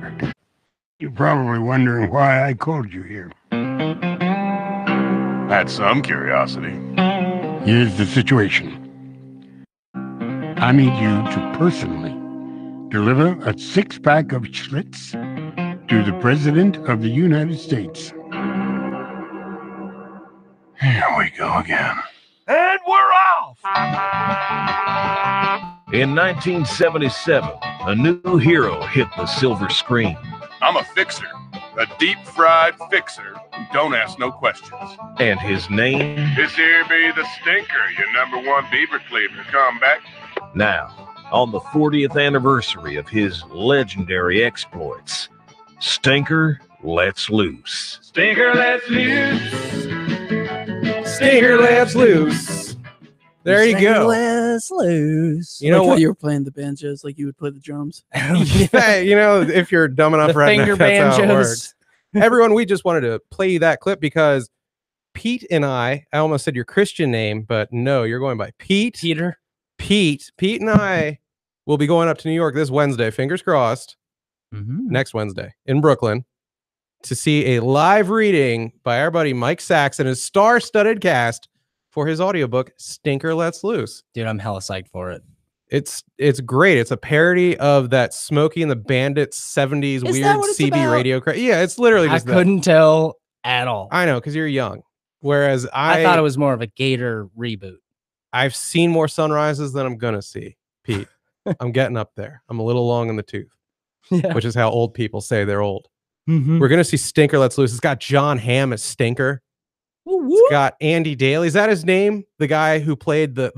bastard. You're probably wondering why I called you here. Had some curiosity. Here's the situation. I need you to personally deliver a 6-pack of Schlitz to the President of the United States. Here we go again. And we're off! In 1977, a new hero hit the silver screen. I'm a fixer. A deep-fried fixer who don't ask no questions. And his name? This here be the Stinker, your #1 beaver cleaver. Come back. Now, on the 40th anniversary of his legendary exploits, Stinker lets loose. Stinker lets loose. Stinker lets loose. There you go. Let's loose. You know like what? how you were playing the banjos, like you would play the drums. Yeah, you know, if you're dumb enough, The finger that's how it banjos. works. Everyone, we just wanted to play you that clip because Pete and I almost said your Christian name, but no, you're going by Pete. Peter. Pete and I will be going up to New York this Wednesday, fingers crossed, next Wednesday in Brooklyn to see a live reading by our buddy Mike Sachs and his star-studded cast for his audiobook, Stinker Lets Loose. Dude, I'm hella psyched for it. It's great. It's a parody of that Smokey and the Bandit 70s Is that weird what it's CB about? radio. Yeah, it's literally I just that. couldn't tell at all. I know, because you're young. Whereas I thought it was more of a Gator reboot. I've seen more sunrises than I'm going to see, Pete. I'm getting up there. I'm a little long in the tooth, Yeah. which is how old people say they're old. Mm-hmm. We're going to see Stinker Lets Loose. It's got John Hamm as Stinker. It's got Andy Daly. Is that his name? The guy who played the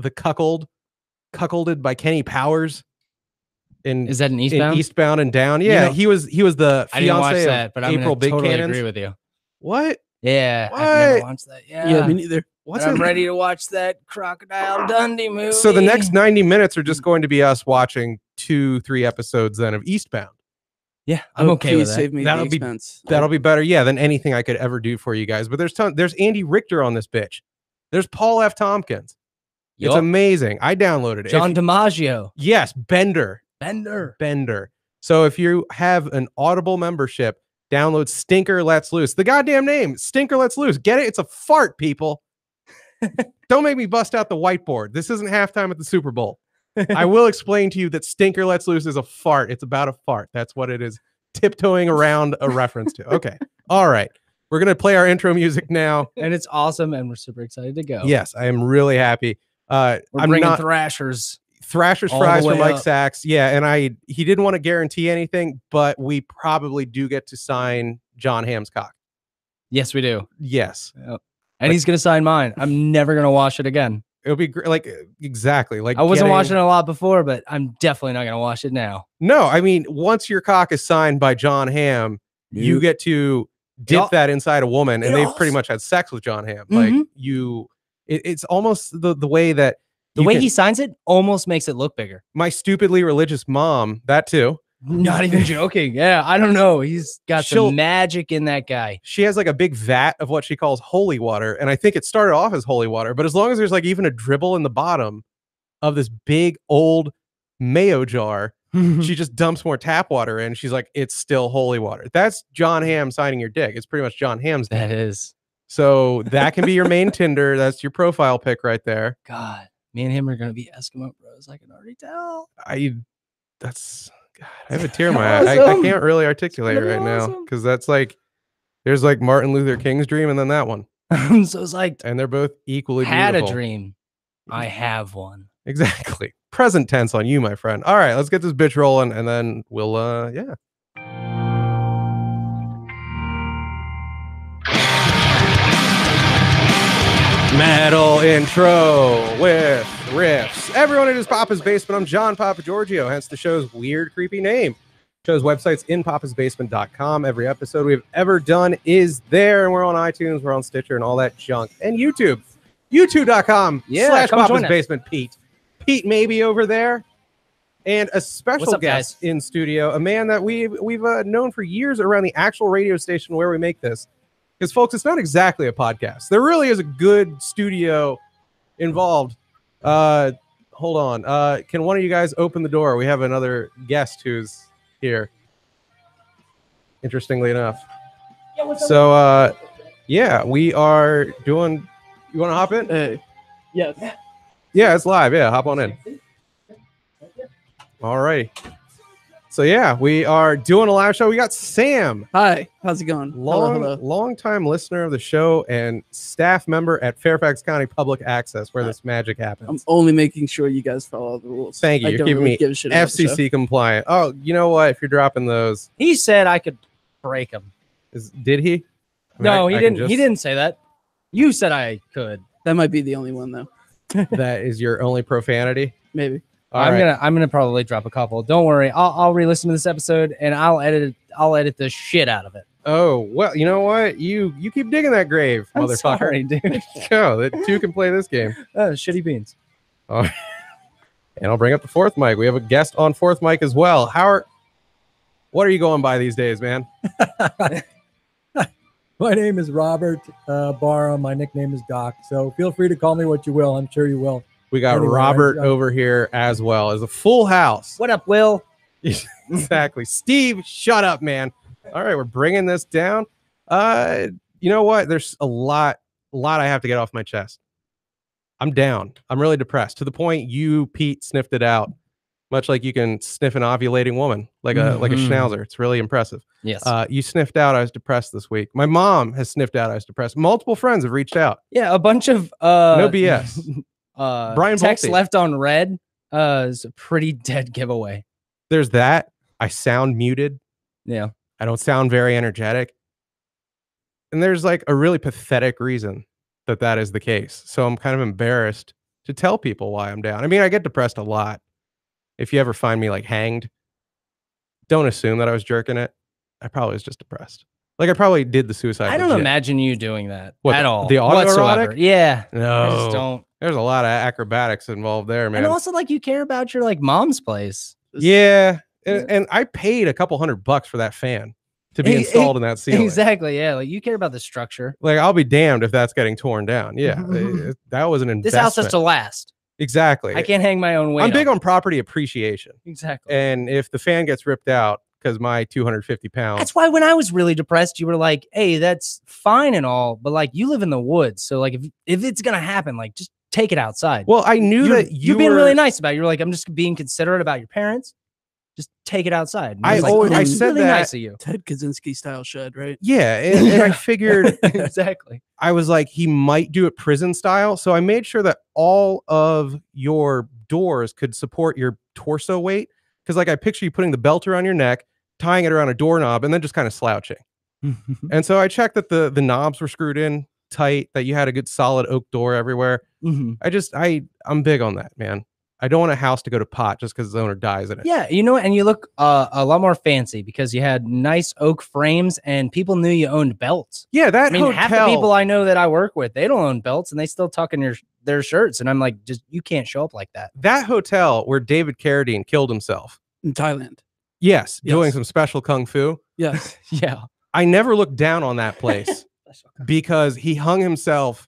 cuckolded by Kenny Powers in Is that an Eastbound? in Eastbound and Down. Yeah, know, he was the I didn't watch fiance that, of but I'm April gonna Big totally Cannons. agree with you. What? Yeah, What? I've never watched that. Yeah, me neither. What's I'm it? ready to watch that Crocodile Dundee movie. So the next 90 minutes are just going to be us watching 2-3 episodes then of Eastbound. yeah, I'm okay with Please that. save me That'll the be- expense. That'll be better, yeah, than anything I could ever do for you guys. But there's Andy Richter on this bitch. There's Paul F. Tompkins. It's Yup. amazing. I downloaded it. John If- DiMaggio. yes, Bender. So if you have an Audible membership, download Stinker Lets Loose. The goddamn name, Stinker Lets Loose. Get it? It's a fart, people. Don't make me bust out the whiteboard. This isn't halftime at the Super Bowl. I will explain to you that Stinker Lets Loose is a fart. It's about a fart. That's what it is. Tiptoeing around a reference to. Okay. All right. We're going to play our intro music now. And it's awesome, and we're super excited to go. Yes, I am really happy. We're I'm bringing not Thrashers. Thrasher's all the fries for way Mike up. Sachs. Yeah, and he didn't want to guarantee anything, but we probably do get to sign John Hamm's cock. Yes, we do. Yes. And he's going to sign mine. I'm never going to watch it again. It'll be great. Like, exactly. Like, I wasn't getting- watching it a lot before, but I'm definitely not going to watch it now. No, I mean, once your cock is signed by John Hamm, you get to dip Yup. that inside a woman, and they've Yes. pretty much had sex with John Hamm. Like, Mhm. it's almost the way that The you way can- he signs it almost makes it look bigger. my stupidly religious mom, that too. Not even joking. Yeah, I don't know. He's got She'll- some magic in that guy. She has like a big vat of what she calls holy water, and I think it started off as holy water, but as long as there's like even a dribble in the bottom of this big old mayo jar, she just dumps more tap water in. She's like, it's still holy water. That's John Hamm signing your dick. It's pretty much John Hamm's dick. That is. So that can be your main Tinder. That's your profile pic right there. God, me and him are going to be Eskimo bros. I can already tell. That's God, I have a tear in my eye. I Awesome. can't really articulate it It's right gonna be now awesome. because that's like, there's like Martin Luther King's dream and then that one. I'm so psyched. And they're both equally Had beautiful. a dream. I have one. Exactly. Present tense on you, my friend. All right, let's get this bitch rolling and then we'll yeah. Metal intro with riffs. Everyone, it is Papa's Basement. I'm John Papa Giorgio, hence the show's weird, creepy name. Show's website's inpapasbasement.com. Every episode we've ever done is there, and we're on iTunes, we're on Stitcher, and all that junk. And YouTube. YouTube.com Yeah, come /Papa's join us. Basement Pete. Pete maybe over there. And a special What's up, guest guys? in studio, a man that we've known for years around the actual radio station where we make this. Because, folks, it's not exactly a podcast. There really is a good studio involved. Hold on. Can one of you guys open the door? We have another guest who's here. interestingly enough. So, yeah, we are doing. You want to hop in? Hey. Yes. Yeah, it's live. Yeah, hop on in. All right. So yeah, we are doing a live show. We got Sam, Hi. How's it going? long time listener of the show and staff member at Fairfax County Public Access, where this magic happens. I'm only making sure you guys follow the rules. Thank you. I You're don't keeping really me give a shit about the show. FCC compliant. Oh, you know what? If you're dropping those, He said I could break him. did he? I mean, No, he I can didn't. just- He didn't say that. You said I could. That might be the only one though. That is your only profanity. Maybe. All I'm right. gonna probably drop a couple. Don't worry. I'll re-listen to this episode and I'll edit the shit out of it. Oh well, you know what? You keep digging that grave, I'm motherfucker. sorry, dude. Go. The two can play this game. Shitty beans. And I'll bring up the fourth mic. We have a guest on fourth mic as well. What are you going by these days, man? My name is Robert Barham. My nickname is Doc. So feel free to call me what you will. I'm sure you will. We got Anyway, Robert I- over here as well as a full house. What up, Will? Exactly. Steve, shut up, man. All right, we're bringing this down. You know what? There's a lot I have to get off my chest. I'm down. I'm really depressed to the point you, Pete, sniffed it out. Much like you can sniff an ovulating woman, like a Mhm. schnauzer. It's really impressive. Yes. You sniffed out I was depressed this week. My mom has sniffed out I was depressed. Multiple friends have reached out. Yeah, a bunch of No BS. Brian text Bolte. left on red is a pretty dead giveaway. There's that. I sound muted. Yeah. I don't sound very energetic. And there's like a really pathetic reason that is the case. So I'm kind of embarrassed to tell people why I'm down. I mean, I get depressed a lot. If you ever find me like hanged, don't assume that I was jerking it. I probably was just depressed. Like I probably did the suicide. I don't legit. imagine you doing that What, at all. the autoerotic? whatsoever. Yeah. I No, just don't. there's a lot of acrobatics involved there, man. And also, like, you care about your like mom's place. Yeah. And I paid a couple $100 for that fan to be installed in that ceiling. Exactly. Yeah. Like you care about the structure. Like I'll be damned if that's getting torn down. Yeah. That was an investment. This house has to last. Exactly. I can't hang my own weight. I'm big on property appreciation. Exactly. And if the fan gets ripped out because my 250 pounds. That's why when I was really depressed, you were like, "Hey, that's fine and all, but like you live in the woods, so like if it's gonna happen, like just take it outside." Well, I knew that you're being really nice about it. You're like, "I'm just being considerate about your parents. Just take it outside." And I was like, always- I "That's said really that- nice of you." Ted Kaczynski style shed, right? Yeah. And I figured Exactly. I was like, he might do it prison style. So I made sure that all of your doors could support your torso weight. Because like I picture you putting the belt around your neck, tying it around a doorknob, and then just kind of slouching. And so I checked that the knobs were screwed in tight, that you had a good solid oak door everywhere. Mhm. I'm big on that, man. I don't want a house to go to pot just because the owner dies in it. Yeah, you know, and you look a lot more fancy because you had nice oak frames and people knew you owned belts. Yeah, that I mean, hotel. half the people I know that I work with, they don't own belts and they still tuck in their shirts. And I'm like, just you can't show up like that. that hotel where David Carradine killed himself. In Thailand. Yes, Yes. doing some special kung fu. Yes. Yeah. I never looked down on that place because he hung himself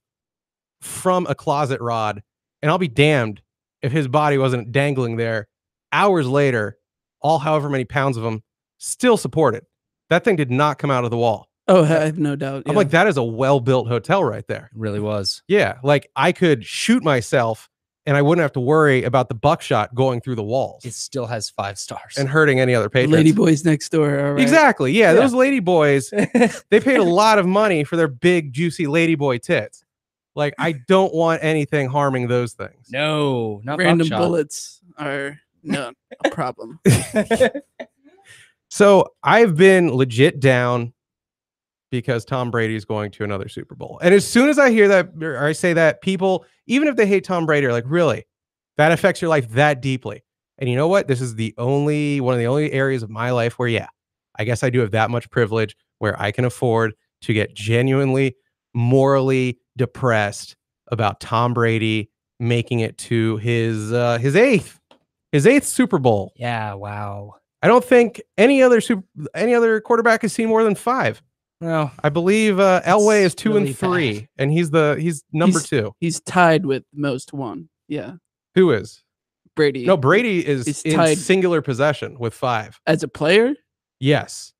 from a closet rod, and I'll be damned if his body wasn't dangling there hours later, all however many pounds of him still supported. That thing did not come out of the wall. Oh, I have no doubt. I'm yeah. like, that is a well-built hotel right there. It really was. Yeah, like I could shoot myself and I wouldn't have to worry about the buckshot going through the walls It still has 5 stars. and hurting any other patrons. Lady boys next door. All right. Exactly. Yeah, Yeah. those lady boys, they paid a lot of money for their big, juicy lady boy tits. Like, I don't want anything harming those things. no, not Random buckshot. bullets are not a problem. So I've been legit down because Tom Brady's going to another Super Bowl. And as soon as I hear that, or I say that, people, even if they hate Tom Brady, are like, really? That affects your life that deeply? And you know what? This is one of the only areas of my life where, yeah, I guess I do have that much privilege where I can afford to get genuinely morally depressed about Tom Brady making it to his eighth Super Bowl. Yeah, wow. I don't think any other quarterback has seen more than 5. Well, I believe Elway is 2 really and 3, bad. and he's number 2. He's tied with most one. Yeah. Who is? Brady. No, Brady is He's in tied- singular possession with 5. As a player? Yes.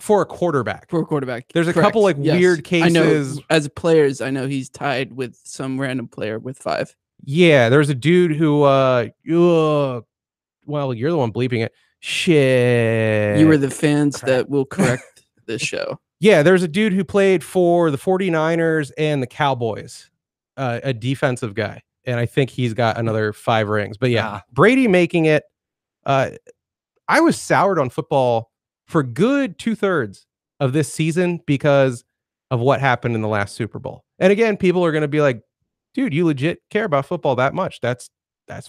For a quarterback. For a quarterback. There's a Correct. couple like Yes. weird I know, cases. as players, I know he's tied with some random player with 5. Yeah, there's a dude who well, you're the one bleeping it. Shit. You were the fans crap. that will correct this show. Yeah, there's a dude who played for the 49ers and the Cowboys, a defensive guy. And I think he's got another 5 rings. But yeah, Brady making it. I was soured on football for good 2/3 of this season because of what happened in the last Super Bowl. And again, people are going to be like, dude, you legit care about football that much. That's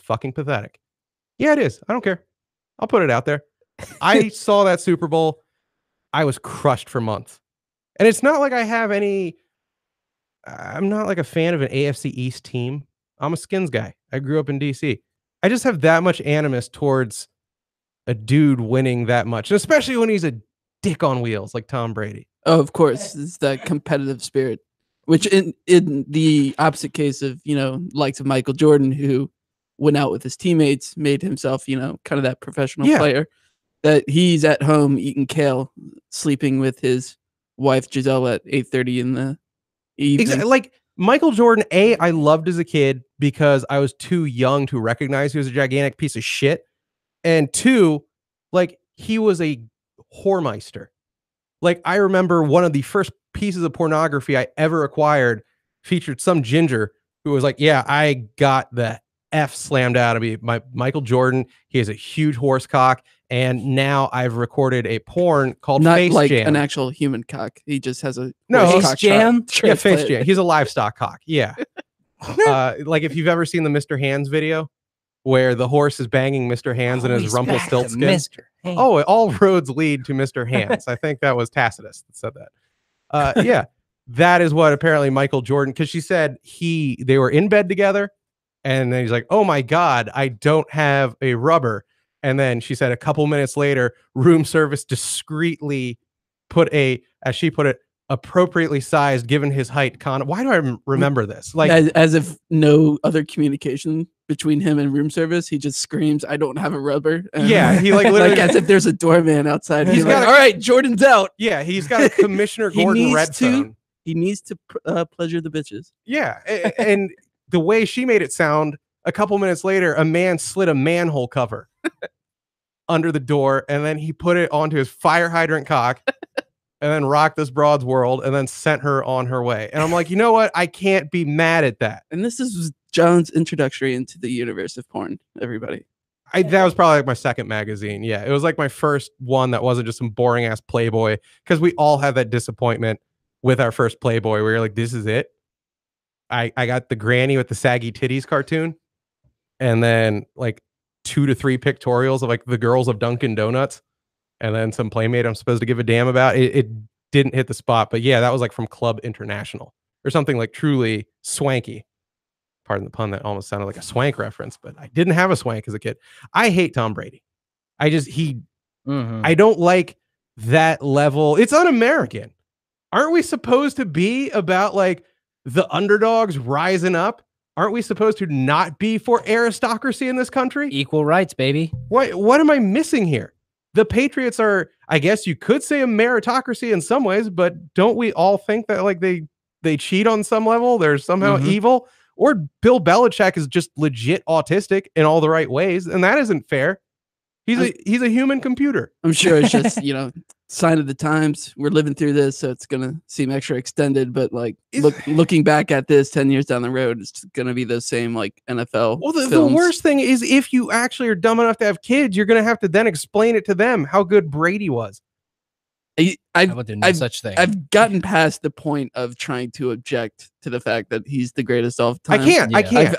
fucking pathetic. Yeah, it is. I don't care. I'll put it out there. I saw that Super Bowl. I was crushed for months. And it's not like I have I'm not like a fan of an AFC East team. I'm a Skins guy. I grew up in DC. I just have that much animus towards a dude winning that much, and especially when he's a dick on wheels like Tom Brady. Oh, of course, it's that competitive spirit, which in the opposite case of, likes of Michael Jordan, who went out with his teammates, made himself, kind of that professional player, that he's at home eating kale, sleeping with his wife Giselle at 8:30 in the evening. Exactly. Like Michael Jordan, I loved as a kid because I was too young to recognize he was a gigantic piece of shit. And 2, like he was a whoremeister. Like I remember one of the first pieces of pornography I ever acquired featured some ginger who was like, yeah, I got the F slammed out of me. Michael Jordan, he has a huge horse cock. And now I've recorded a porn called Not Face like Jam. an actual human cock. He just has a Face Jam? Yeah, Face Jam. He's a livestock cock. Yeah. Like if you've ever seen the Mr. Hands video where the horse is banging Mr. Hands in his Rumpelstiltskin. Mr. Hands. Oh, all roads lead to Mr. Hands. I think that was Tacitus that said that. Yeah. That is what apparently Michael Jordan, because she said they were in bed together, and then he's like, oh my God, I don't have a rubber. And then she said a couple minutes later, room service discreetly put as she put it, appropriately sized, given his height, condom. Why do I remember this? Like as if no other communication between him and room service, he just screams, "I don't have a rubber." And yeah, he like literally like as if there's a doorman outside. He's He's got like, all right, Jordan's out. Yeah, he's got a Commissioner Gordon Redstone. He needs to pleasure the bitches. Yeah, and the way she made it sound, a couple minutes later, a man slid a manhole cover under the door, and then he put it onto his fire hydrant cock, and then rocked this broad's world, and then sent her on her way. And I'm like, you know what? I can't be mad at that. And this is John's introductory into the universe of porn, everybody. That was probably like my second magazine. Yeah, it was like my first one that wasn't just some boring ass Playboy, because we all had that disappointment with our first Playboy where you're like, this is it. I got the granny with the saggy titties cartoon, and then like 2 to 3 pictorials of like the girls of Dunkin' Donuts, and then some Playmate I'm supposed to give a damn about. It didn't hit the spot, but yeah, that was like from Club International or something like truly swanky. Pardon the pun, that almost sounded like a swank reference, but I didn't have a swank as a kid. I hate Tom Brady. I don't like that level. It's un-American. Aren't we supposed to be about like the underdogs rising up? Aren't we supposed to not be for aristocracy in this country? Equal rights, baby. What am I missing here? The Patriots are, I guess you could say, a meritocracy in some ways, but don't we all think that like they cheat on some level? They're somehow evil? Or Bill Belichick is just legit autistic in all the right ways, and that isn't fair. He's a human computer. I'm sure it's just, sign of the times. We're living through this, so it's gonna seem extra extended. But like looking back at this 10 years down the road, it's gonna be those same like NFL. Well, the worst thing is if you actually are dumb enough to have kids, you're gonna have to then explain it to them how good Brady was. Such thing. I've gotten past the point of trying to object to the fact that he's the greatest of all time. I can't.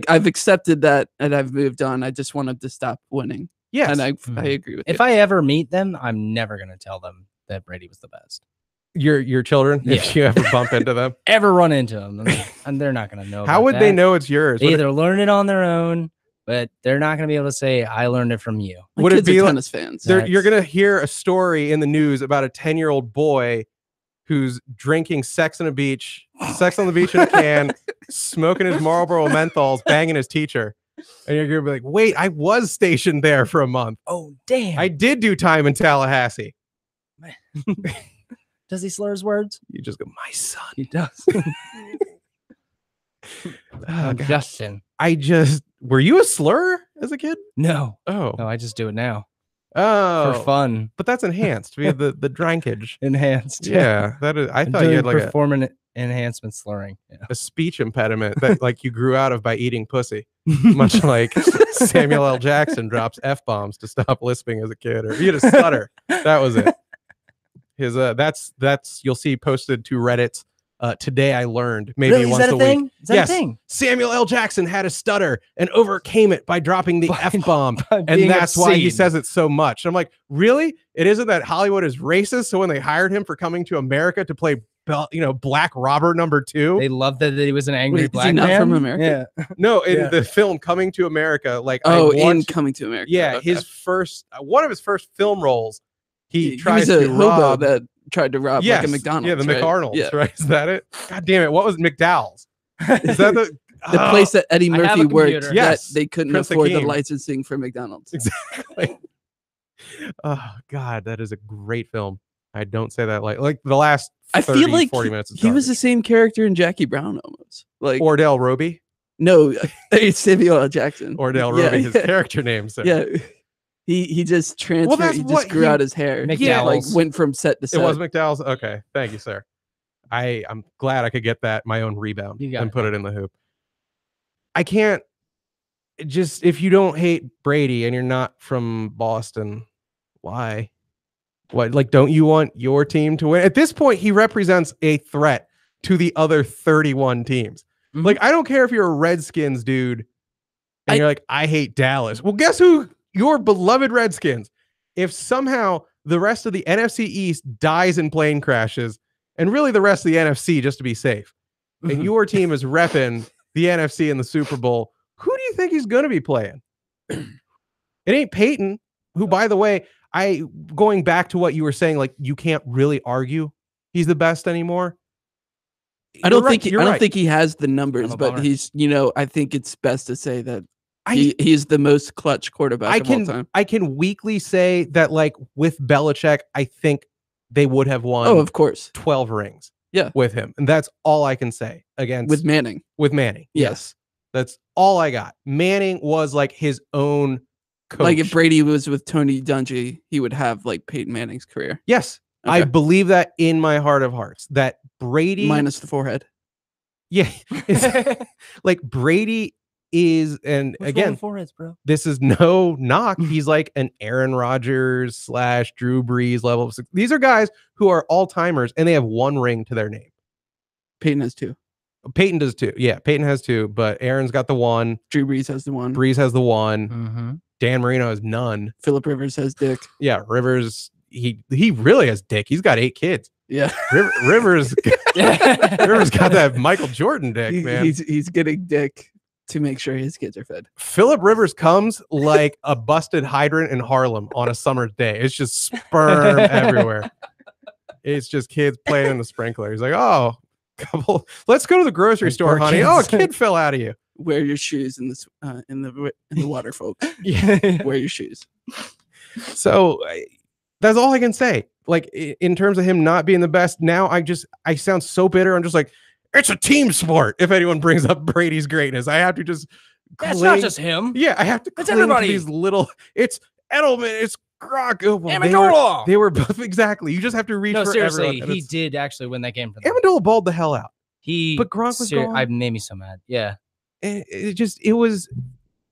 I've accepted that and I've moved on. I just wanted to stop winning. Yes. And I agree with you. If I ever meet them, I'm never going to tell them that Brady was the best. Your children, if you ever bump into them, ever run into them, and they're not going to know. How would they know it's yours? They either learn it on their own, but they're not going to be able to say, "I learned it from you." Would it be tennis fans? You're going to hear a story in the news about a 10-year-old boy who's drinking Sex on the Beach in a can, smoking his Marlboro menthols, banging his teacher. And you're going to be like, wait, I was stationed there for a month. Oh, damn. I did do time in Tallahassee. Does he slur his words? You just go, my son. He does. Oh, God. Justin. Were you a slur as a kid? No. Oh. No, I just do it now. Oh. For fun. But that's enhanced via the drankage. Enhanced. Yeah. That is, I I'm thought you doing had like performance enhancement slurring. Yeah. a speech impediment that like you grew out of by eating pussy. Much like Samuel L. Jackson drops F-bombs to stop lisping as a kid, or he had a stutter. That was it. His that's you'll see posted to Reddit. Today I learned maybe Really? Is once that a a thing? week. Is that Yes. a thing? Samuel L. Jackson had a stutter and overcame it by dropping the By- F-bomb. by And being that's why he obscene. says it so much. I'm like, really? It isn't that Hollywood is racist. So when they hired him for coming to America to play, Black Robber #2, They loved that he was an angry Wait, is he black not man. from America? Yeah. no, in Yeah. the film Coming to America, like Oh, I in watched- Coming to America. yeah, Okay. his first one of his first film roles, he He tries was a to hobo rob. that tried to rob Yes, like a McDonald's. yeah, the right? McArnold's, Yeah. right? Is that it? God damn it! What was McDowell's? Is that the The place that Eddie I have Murphy a worked computer. Yes, that they couldn't Prince afford the Hakeem. licensing for McDonald's. Exactly. Oh God, that is a great film. I don't say that like the last 30, I feel like 40 minutes. Is he was the garbage. same character in Jackie Brown almost. Like Ordell Roby. no, it's Samuel L. Jackson. Ordell Yeah, Roby, his yeah. character name. So Yeah. He just transferred. that's he what just grew he- out his hair. McDowell's. Like went from set to it set. was McDowell's. Okay, thank you, sir. I'm glad I could get that my own rebound You got and it. put it in the hoop. I can't just if you don't hate Brady and you're not from Boston, why? What like don't you want your team to win? At this point, he represents a threat to the other 31 teams. Mhm. Like, I don't care if you're a Redskins dude and you're like, I hate Dallas. Well, guess who? Your beloved Redskins. If somehow the rest of the NFC East dies in plane crashes, and really the rest of the NFC just to be safe, and your team is repping the NFC in the Super Bowl, who do you think he's going to be playing? It ain't Peyton, who, by the way, going back to what you were saying, like you can't really argue he's the best anymore. I don't You're think right, he, you're I don't right. think he has the numbers, a but bummer. he's I think it's best to say that I he's the most clutch quarterback of all time. I can weakly say that like with Belichick, I think they would have won Oh, of course. 12 rings. Yeah. With him. And that's all I can say against With Manning. with Manning. Yeah. Yes. That's all I got. Manning was like his own coach. Like if Brady was with Tony Dungy, he would have like Peyton Manning's career. Yes. I Okay. believe that in my heart of hearts that Brady Minus the forehead. yeah, it's- like Brady is, and again, foreheads, bro. this is no knock. He's like an Aaron Rodgers / Drew Brees level. These are guys who are all timers and they have one ring to their name. Peyton has 2. Peyton does too. Yeah, Peyton has 2, but Aaron's got the one. Drew Brees has the 1. Brees has the one. Mm-hmm. Dan Marino has none. Phillip Rivers has Dick. Yeah, Rivers. He really has dick. He's got 8 kids. Yeah. Rivers Rivers got that Michael Jordan dick, man. He's getting Dick to make sure his kids are fed. Philip Rivers comes like a busted hydrant in Harlem on a summer's day. It's just sperm everywhere. It's just kids playing in the sprinkler. He's like, oh, let's go to the grocery Like store, poor honey. Oh, a kids. kid fell out of you. Wear your shoes in this in the water, folks. Yeah. Wear your shoes. So that's all I can say. Like in terms of him not being the best, now I sound so bitter. I'm just like, it's a team sport. If anyone brings up Brady's greatness, I have to just That's cling- not just him. yeah, I have to It's cling to everybody. these little. It's Edelman. It's Gronk. Oh, well, Amendola. they were both exactly. You just have to reach No, for seriously, everyone. and he it's- did actually win that game for them. Amendola balled the hell out. He, but Gronk was gone. I made me so mad. Yeah, It was.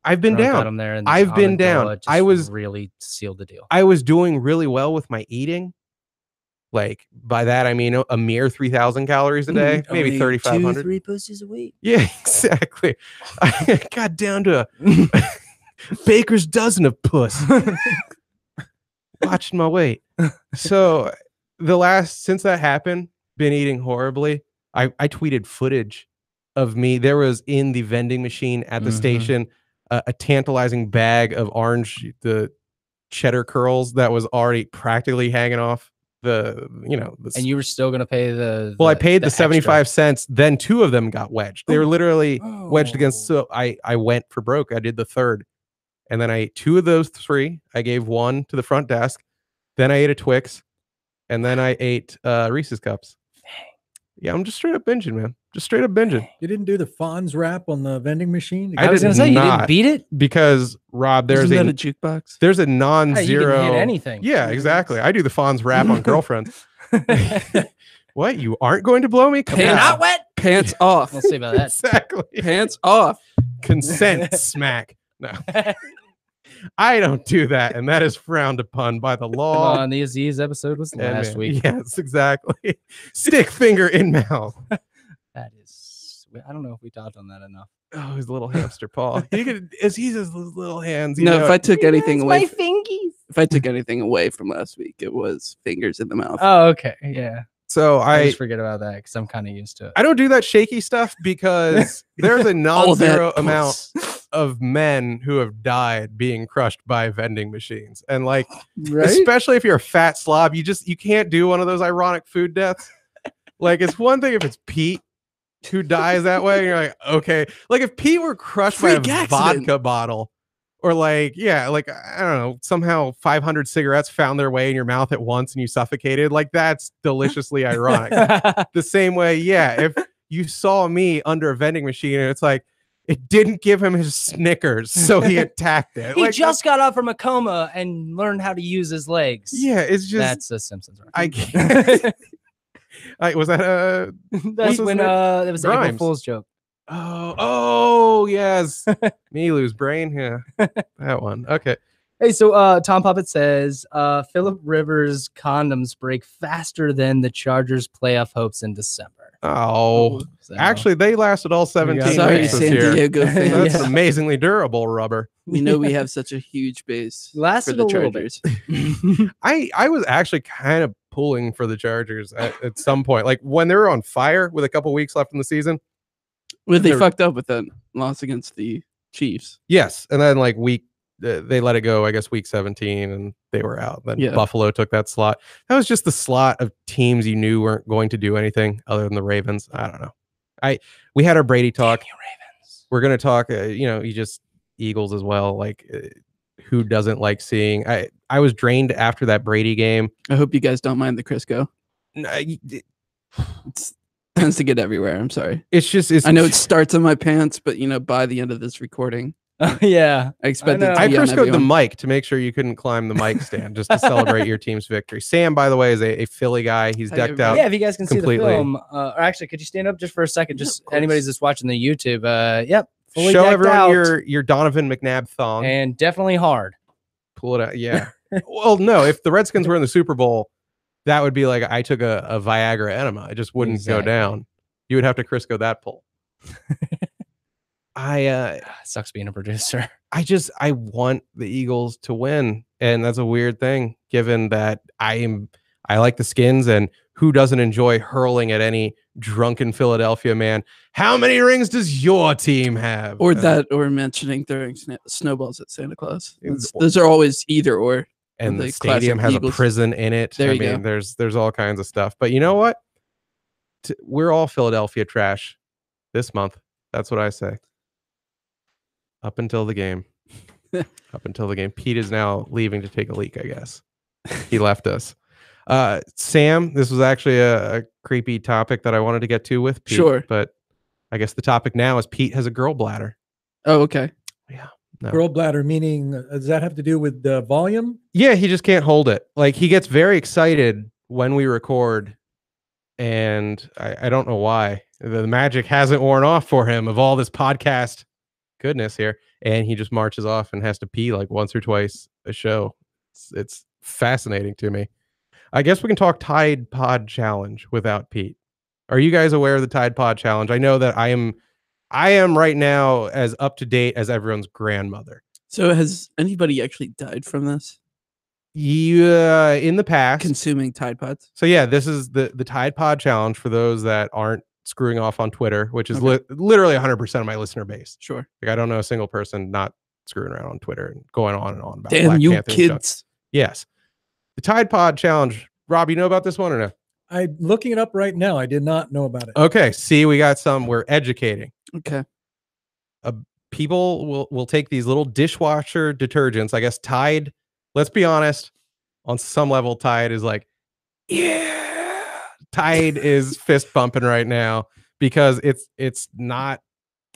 I've been Gronk got down. him there, and I've been Amendola down. just I was- really sealed the deal. I was doing really well with my eating. Like by that I mean a mere 3,000 calories a day, maybe 3,500. 3 pussies a week. Yeah, exactly. I got down to a baker's dozen of puss. Watching my weight. So since that happened, been eating horribly. I tweeted footage of me. There was in the vending machine at the Mhm. station a tantalizing bag of the cheddar curls that was already practically hanging off the And you were still gonna pay the. well, I paid the extra. 75 cents. Then 2 of them got wedged. They were literally wedged against. Oh. So I went for broke. I did the third. And then I ate 2 of those 3. I gave 1 to the front desk. Then I ate a Twix. and then I ate Reese's Cups. Yeah, I'm just straight up binging, man. Just straight up binging. You didn't do the Fonz rap on the vending machine? I was did gonna say you didn't not. beat it. Because Rob, there's Isn't a that a jukebox? there's a Hey, you non-zero. can hit anything. Yeah, exactly. I do the Fonz rap on Girlfriend. What? You aren't going to blow me? Come Pants- on. Not wet. Pants off. We'll see about that. Exactly. Pants off. Consent smack. No. I don't do that, and that is frowned upon by the Come law. on, the Aziz episode was And, last week. Yes, exactly. Stick finger in mouth. That is, I don't know if we talked on that enough. Oh, his little hamster paw. He could, as he says, those little hands. You No, know if I it. took anything away, fingies. if I took anything away from last week, it was fingers in the mouth. Oh, okay, yeah. So I I just forget about that because I'm kind of used to it. I don't do that shaky stuff because there's a All that non-zero amount puss. of men who have died being crushed by vending machines, and like Right? especially if you're a fat slob, you can't do one of those ironic food deaths. Like it's one thing if it's Pete who dies that way, and you're like, okay. Like if Pete were crushed by Freak a accident. vodka bottle, or like, like I don't know, somehow 500 cigarettes found their way in your mouth at once and you suffocated, like that's deliciously ironic. The same way, if you saw me under a vending machine and it's like it didn't give him his Snickers, so he attacked it. He Like, just got up from a coma and learned how to use his legs. it's just That's a Simpsons reference. I can't. Was that That's what's his when name? it was the April Grimes. Fool's joke. Oh yes, Milu's brain. Yeah, that one. Okay. Hey, so Tom Puppet says Philip Rivers condoms break faster than the Chargers playoff hopes in December. Oh, So, actually, they lasted all 17 Sorry, weeks this San year. Diego fans. That's amazingly durable rubber. We know we have such a huge base Lasted for the a little bit. Chargers. I was actually kind of pulling for the Chargers at some point, like when they were on fire with a couple weeks left in the season. Well, they They're- fucked up with that loss against the Chiefs. Yes, and then like they let it go, I guess week 17, and they were out. Then Yeah. Buffalo took that slot. That was just the slot of teams you knew weren't going to do anything other than the Ravens. I don't know. We had our Brady talk. Damn you, Ravens. We're gonna talk. You just Eagles as well. Like, who doesn't like seeing? I was drained after that Brady game. I hope you guys don't mind the Crisco. It's It tends to get everywhere. I'm sorry. just I know it starts on my pants, but by the end of this recording, Yeah. I expect it know. to I be on Criscoed the everyone. mic to make sure you couldn't climb the mic stand just to celebrate your team's victory. Sam, by the way, is a Philly guy. He's Hi, decked everybody. out. Yeah, if you guys can see the completely. film, or actually, could you stand up just for a second? Just of course. anybody's just watching the YouTube. Yep, fully Show decked everyone out your Donovan McNabb thong. and definitely hard. Pull it out. Yeah. Well, no, if the Redskins were in the Super Bowl, that would be like I took a Viagra enema. It just wouldn't go Exactly. down. You would have to Crisco that pull. Sucks being a producer. I want the Eagles to win, and that's a weird thing given that I like the Skins, and who doesn't enjoy hurling at any drunken Philadelphia man? How many rings does your team have? Or mentioning throwing snowballs at Santa Claus. It's- Those are always either or. and the the stadium classic has Eagles. a prison in it. There I you mean, go. there's all kinds of stuff. But you know what? We're all Philadelphia trash this month. That's what I say. Up until the game. Up until the game. Pete is now leaving to take a leak, I guess. He left us. Sam, this was actually a creepy topic that I wanted to get to with Pete. Sure. But I guess the topic now is Pete has a girl bladder. Oh, okay. No. Girl bladder, meaning does that have to do with the volume? Yeah, he just can't hold it. Like he gets very excited when we record, and I don't know why. The magic hasn't worn off for him of all this podcast goodness here, and he just marches off and has to pee like once or twice a show. It's fascinating to me. I guess we can talk Tide Pod Challenge without Pete. Are you guys aware of the Tide Pod Challenge? I know that I am right now as up to date as everyone's grandmother. So has anybody actually died from this? Yeah, in the past. Consuming Tide Pods? So yeah, this is the Tide Pod Challenge for those that aren't screwing off on Twitter, which is Okay. literally 100% of my listener base. Sure. Like I don't know a single person not screwing around on Twitter and going on and on about Damn Black you Panther and stuff. kids. Yes, the Tide Pod Challenge. Rob, you know about this one or no? I'm looking it up right now. I did not know about it. Okay, see, we got some. We're educating. Okay. People will take these little dishwasher detergents. I guess Tide. Let's be honest. On some level, Tide is like yeah. Tide is fist bumping right now because it's not.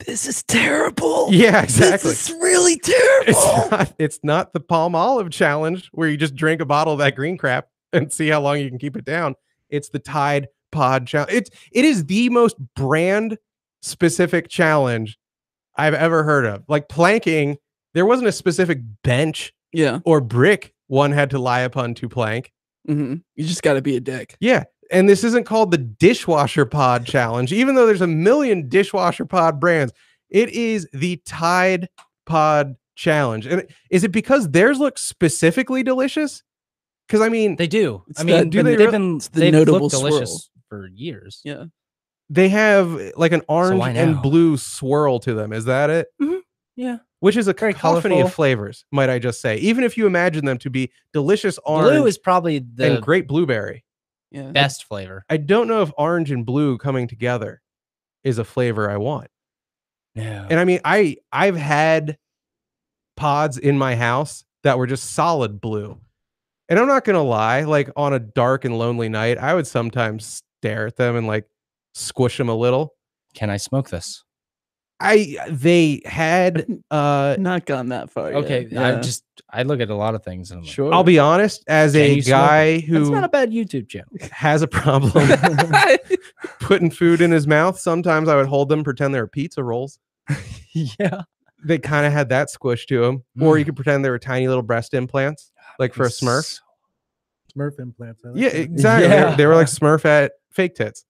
This is terrible. Yeah, exactly. This is really terrible. It's not the Palm Olive challenge where you just drink a bottle of that green crap and see how long you can keep it down. It's the Tide Pod challenge. It is the most brand specific challenge I've ever heard of. Like planking, there wasn't a specific bench or brick one had to lie upon to plank. You just got to be a dick. Yeah. And this isn't called the dishwasher pod challenge, even though there's a million dishwasher pod brands. It is the Tide Pod challenge. And is it because theirs look specifically delicious? Because I mean, They do. It's I mean, do they they've re- been the they've notable looked delicious swirl. for years. Yeah. they have like an orange why and now? blue swirl to them. Is that it? Yeah. Which is a Very cacophony of colorful. flavors, might I just say. Even if you imagine them to be delicious orange Blue is probably the and great blueberry. Yeah. best flavor. I don't know if orange and blue coming together is a flavor I want. Yeah. And I mean, I've had pods in my house that were just solid blue. And I'm not gonna lie, like on a dark and lonely night, I would sometimes stare at them and like squish them a little. Can I smoke this? They had Not gone that far. Okay. Yet. I look at a lot of things and I'm like, Sure. I'll be honest, as Can a you smoke guy that's who not a bad YouTube channel. has a problem putting food in his mouth, sometimes I would hold them, pretend they were pizza rolls. Yeah. They kind of had that squish to them. Or you could pretend they were tiny little breast implants, like for a Smurf. Smurf implants. I like Yeah, that. exactly. Yeah. They were like Smurf at fake tits.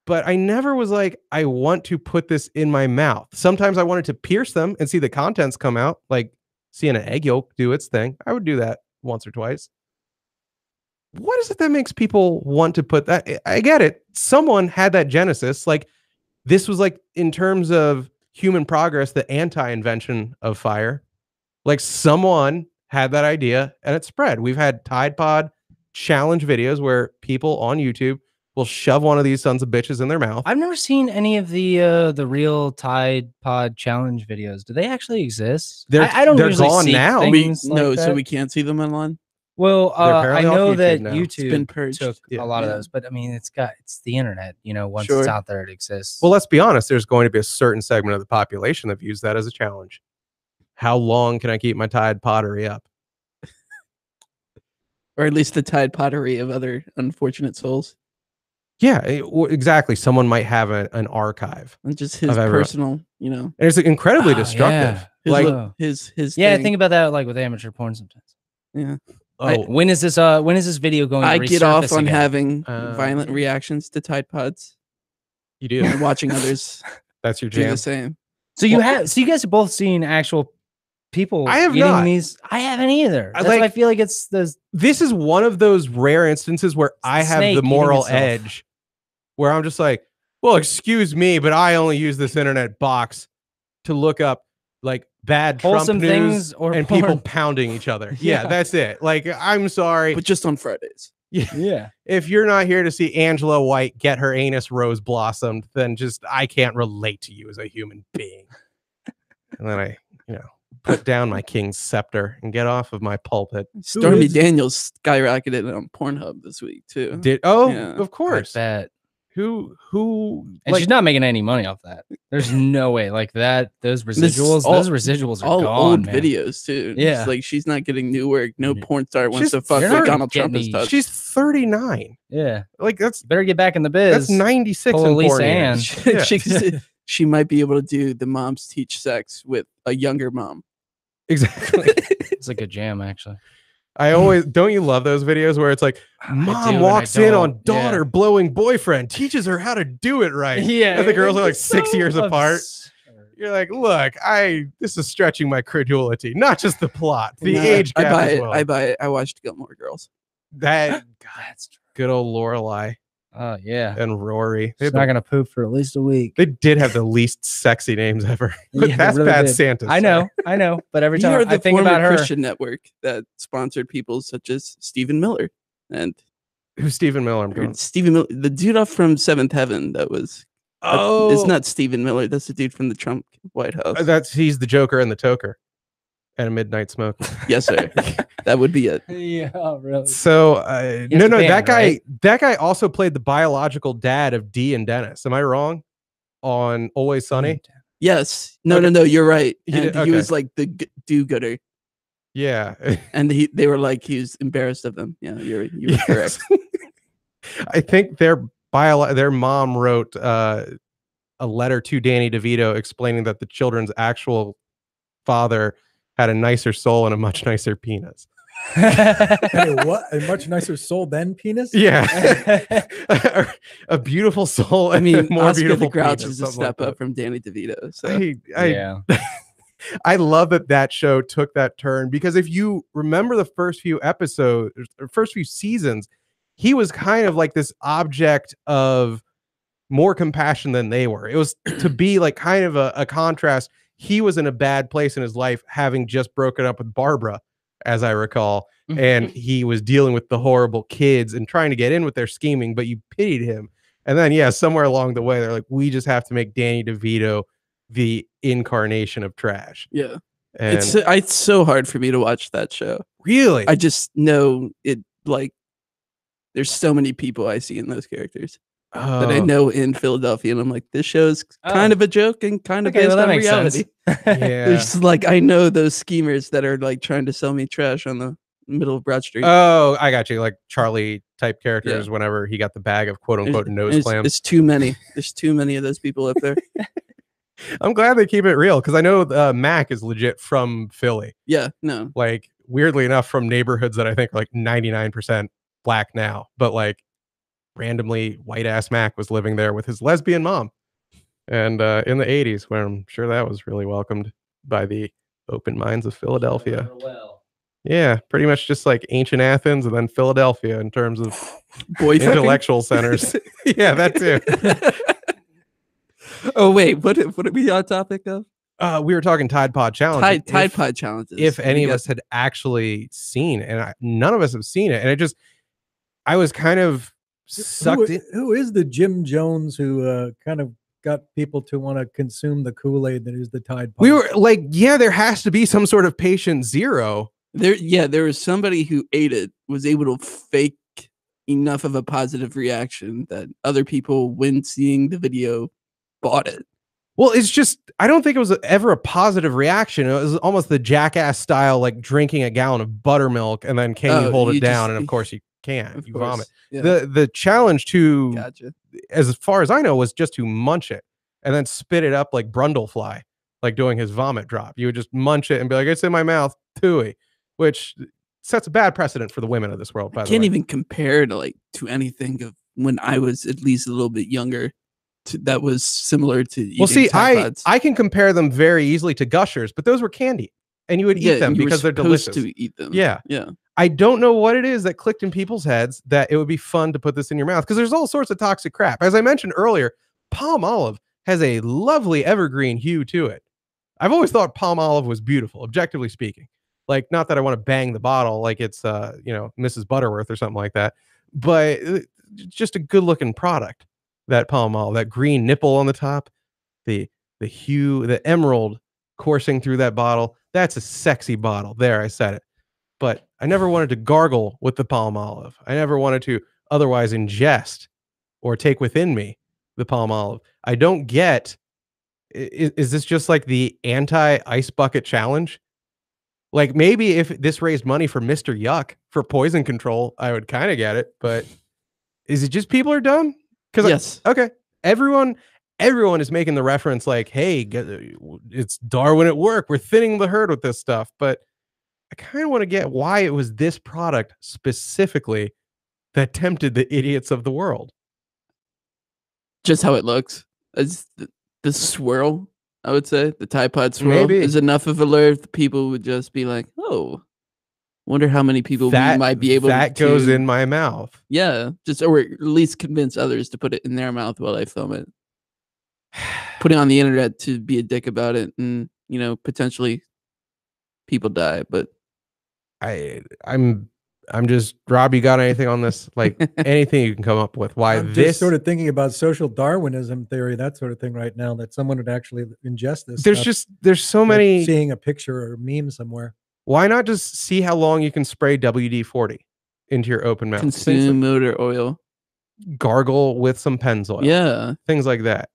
But I never was like, I want to put this in my mouth. Sometimes I wanted to pierce them and see the contents come out, like seeing an egg yolk do its thing. I would do that once or twice. What is it that makes people want to put that? I get it. Someone had that genesis. Like this was like, in terms of human progress, the anti-invention of fire. Like someone had that idea and it spread. We've had Tide Pod challenge videos where people on YouTube will shove one of these sons of bitches in their mouth. I've never seen any of the real Tide Pod challenge videos. Do they actually exist? I don't they're usually gone see now. things no, like so that. we can't see them online. Well, They're I apparently off know YouTube that now. It's been YouTube purged. took Yeah. a lot of Yeah. those, but I mean, it's the internet. You know, once Sure. it's out there, it exists. Well, let's be honest. There's going to be a certain segment of the population that views that as a challenge. How long can I keep my Tide Pottery up? Or at least the Tide Pottery of other unfortunate souls. Yeah, exactly. Someone might have an archive. And just his Of everyone. personal, you know. And it's incredibly Oh, destructive. yeah. His, Like, his yeah, thing. think about that like with amateur porn sometimes. Yeah. When is this video going? I to get off resurface on again? having violent reactions to Tide Pods you do. and watching others That's your do jam. the same. So you guys have both seen actual people. I have eating not. these. I haven't either. I That's why I like- feel like it's the This is one of those rare instances where I have snake the eating moral itself. edge, where I'm just like, well, excuse me, but I only use this internet box to look up like bad wholesome Trump news things or and porn. people pounding each other. Yeah, Yeah. that's it. Like, I'm sorry. But just on Fridays. Yeah. If you're not here to see Angela White get her anus rose blossomed, then just I can't relate to you as a human being. And then I, put down my king's scepter and get off of my pulpit. Stormy is- Daniels skyrocketed on Pornhub this week too. Yeah. Of course. That Who and she's not making any money off that. There's no way like that. Those This is residuals. all- those residuals are all gone, old man. videos too. Yeah. It's like she's not getting new work. No porn star wants She's- to fuck you're like not Donald Trump getting has touched. she's 39. Yeah. Like that's Better get back in the biz. 96 Pull a in Lisa porn Ann. years. Yeah. She might be able to do the moms teach sex with a younger mom. Exactly. It's a good jam, actually. I always don't you love those videos where it's like I mom do and walks I in don't. on daughter Yeah. blowing boyfriend, teaches her how to do it right. Yeah. And the girls are like it's 6 so years apart. absurd. You're like, look, this is stretching my credulity, not just the plot, the Nah, age I gap buy as it. well. I buy it. I watched Gilmore Girls. That That's true. good old Lorelai Oh yeah. and Rory. They, She's not gonna poop for at least a week. they did have the least sexy names ever. But Yeah, they that's really bad did. Santa. I know. But every We time are I the think former about her, Christian network that sponsored people such as Stephen Miller and Who's Stephen Miller? I'm going. Stephen Miller, the dude off from Seventh Heaven. That was Oh, it's not Stephen Miller. That's the dude from the Trump White House. He's the Joker and the Toker. and a midnight smoke. Yes, sir. That would be it. Yeah, really. So no, Japan, that guy, right? that guy also played the biological dad of Dee and Dennis. Am I wrong? On Always Sunny. Yes. No, Okay. no, you're right. He And did- he okay. was like the do-gooder, Yeah. and they were like he was embarrassed of them. Yeah, you were correct. I think their mom wrote a letter to Danny DeVito explaining that the children's actual father had a nicer soul and a much nicer penis. Hey, what? A much nicer soul than penis? Yeah. A beautiful soul I and mean, a more Oscar beautiful the Grouch penis, is a something like step up that. from Danny DeVito. So I I love that show took that turn, because if you remember the first few episodes or first few seasons, he was kind of like this object of more compassion than they were. It was to be like kind of a contrast. He was in a bad place in his life, having just broken up with Barbara, as I recall, and he was dealing with the horrible kids and trying to get in with their scheming, but you pitied him. And then, yeah, somewhere along the way, they're like, we just have to make Danny DeVito the incarnation of trash. yeah, And it's so hard for me to watch that show. really, I just know it. Like, there's so many people I see in those characters that I Oh, know in Philadelphia, and I'm like, this show's Oh. kind of a joke and kind of Okay, based well, that on makes reality. sense. yeah. There's like, I know those schemers that are like trying to sell me trash on the middle of Broad Street. Oh, I got you. Like Charlie type characters. Whenever he got the bag of quote unquote nose There's- clams. There's too many. There's too many of those people up there. I'm glad they keep it real, because I know Mac is legit from Philly. Yeah, no. Like, weirdly enough, from neighborhoods that I think are like 99% black now, but like randomly white ass Mac was living there with his lesbian mom, and in the 80s, where I'm sure that was really welcomed by the open minds of Philadelphia. Yeah, pretty much just like ancient Athens and then Philadelphia in terms of Boy fucking? intellectual centers. Yeah, that too. Oh wait, what are we on topic of? We were talking Tide Pod Challenge. Tide Pod challenges. If What do any you of got? us had actually seen, and none of us have seen it, and I was kind of sucked in. Who is the Jim Jones who kind of got people to want to consume the Kool-Aid that is the Tide Pod? We were like, yeah, there has to be some sort of patient zero. There was somebody who ate it, was able to fake enough of a positive reaction that other people, when seeing the video, bought it. Well, it's just, I don't think it was ever a positive reaction. It was almost the jackass style, like drinking a gallon of buttermilk and then can you Oh, hold it you down? just- And of course you can't. Of You course. vomit. Yeah. The challenge to, Gotcha. as far as I know, was just to munch it and then spit it up like Brundlefly, like doing his vomit drop. You would just munch it and be like, it's in my mouth, tooey, which sets a bad precedent for the women of this world. By I the can't way. even compare to anything of when I was at least a little bit younger. That was similar to Well, eating see, Tide Pods. I can compare them very easily to Gushers, but those were candy, and you would eat them you were because they're supposed delicious. to eat them. Yeah. yeah. I don't know what it is that clicked in people's heads that it would be fun to put this in your mouth, because there's all sorts of toxic crap. As I mentioned earlier, palm olive has a lovely evergreen hue to it. I've always thought palm olive was beautiful, objectively speaking. Like, not that I want to bang the bottle like it's Mrs. Butterworth or something like that, but just a good looking product. That palm olive, that green nipple on the top, the hue, the emerald coursing through that bottle. That's a sexy bottle. There, I said it. But I never wanted to gargle with the palm olive. I never wanted to otherwise ingest or take within me the palm olive. I don't get, is this just like the anti-ice bucket challenge? Like, maybe if this raised money for Mr. Yuck for poison control, I would kind of get it. But is it just people are dumb? Because Yes. okay, everyone is making the reference like, hey, it's Darwin at work. We're thinning the herd with this stuff. But I kind of want to get why it was this product specifically that tempted the idiots of the world. Just how it looks. As the swirl, I would say the Tide Pod swirl Maybe. is enough of a lure that people would just be like, "Oh, wonder how many people we might be able that to." goes in my mouth. Yeah, just or at least convince others to put it in their mouth while I film it. Put it on the internet to be a dick about it, and potentially people die. But I'm I'm just Rob. You got anything on this? Like anything you can come up with? Why I'm this? just sort of thinking about social Darwinism theory, that sort of thing right now, that someone would actually ingest this. There's so like many. seeing a picture or a meme somewhere. Why not just see how long you can spray WD-40 into your open mouth? Consume motor oil. Gargle with some Pennzoil. Yeah. Things like that.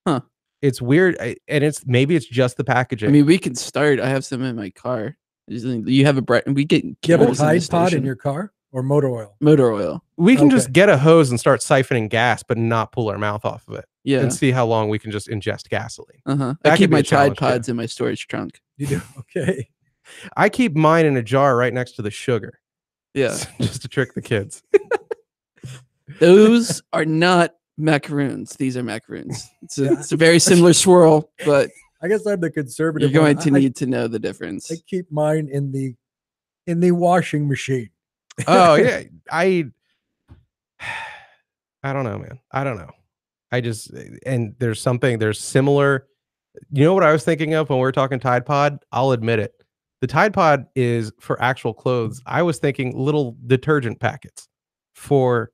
Huh. It's weird, and maybe it's just the packaging. I mean, we can start. I have some in my car. You have a bright. We get. Do you have a cameras in the Tide Pod in station. your car or motor oil? Motor oil. We can Okay. just get a hose and start siphoning gas, but not pull our mouth off of it, Yeah. and see how long we can just ingest gasoline. Uh-huh. That I could keep be a my Tide challenge, too. Pods in my storage trunk. You do? Okay. I keep mine in a jar right next to the sugar, Yeah. just to trick the kids. Those are not macaroons. These are macaroons. Yeah. It's a very similar swirl, but I guess I'm the conservative. you're going one. to need to know the difference. I keep mine in the washing machine. Oh yeah, I don't know, man. I don't know. And there's similar. You know what I was thinking of when we were talking Tide Pod? I'll admit it. The Tide Pod is for actual clothes. I was thinking little detergent packets for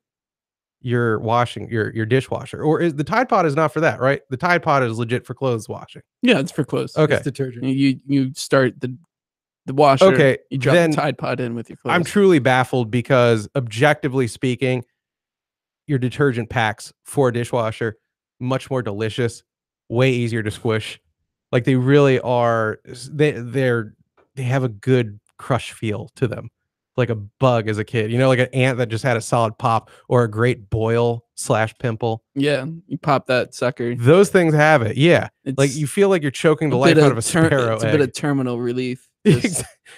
your washing, your dishwasher. Or the Tide Pod is not for that, right? The Tide Pod is legit for clothes washing. Yeah, it's for clothes. Okay. It's detergent. You start the washer. Okay, You drop then the Tide Pod in with your clothes. I'm truly baffled because objectively speaking, your detergent packs for a dishwasher much more delicious, way easier to squish. Like they really are. They have a good crush feel to them, like a bug as a kid. You know, like an ant that just had a solid pop, or a great boil / pimple. Yeah, you pop that sucker. Those things have it. Yeah, It's like you feel like you're choking the life bit out of a sparrow It's a egg. bit of terminal relief.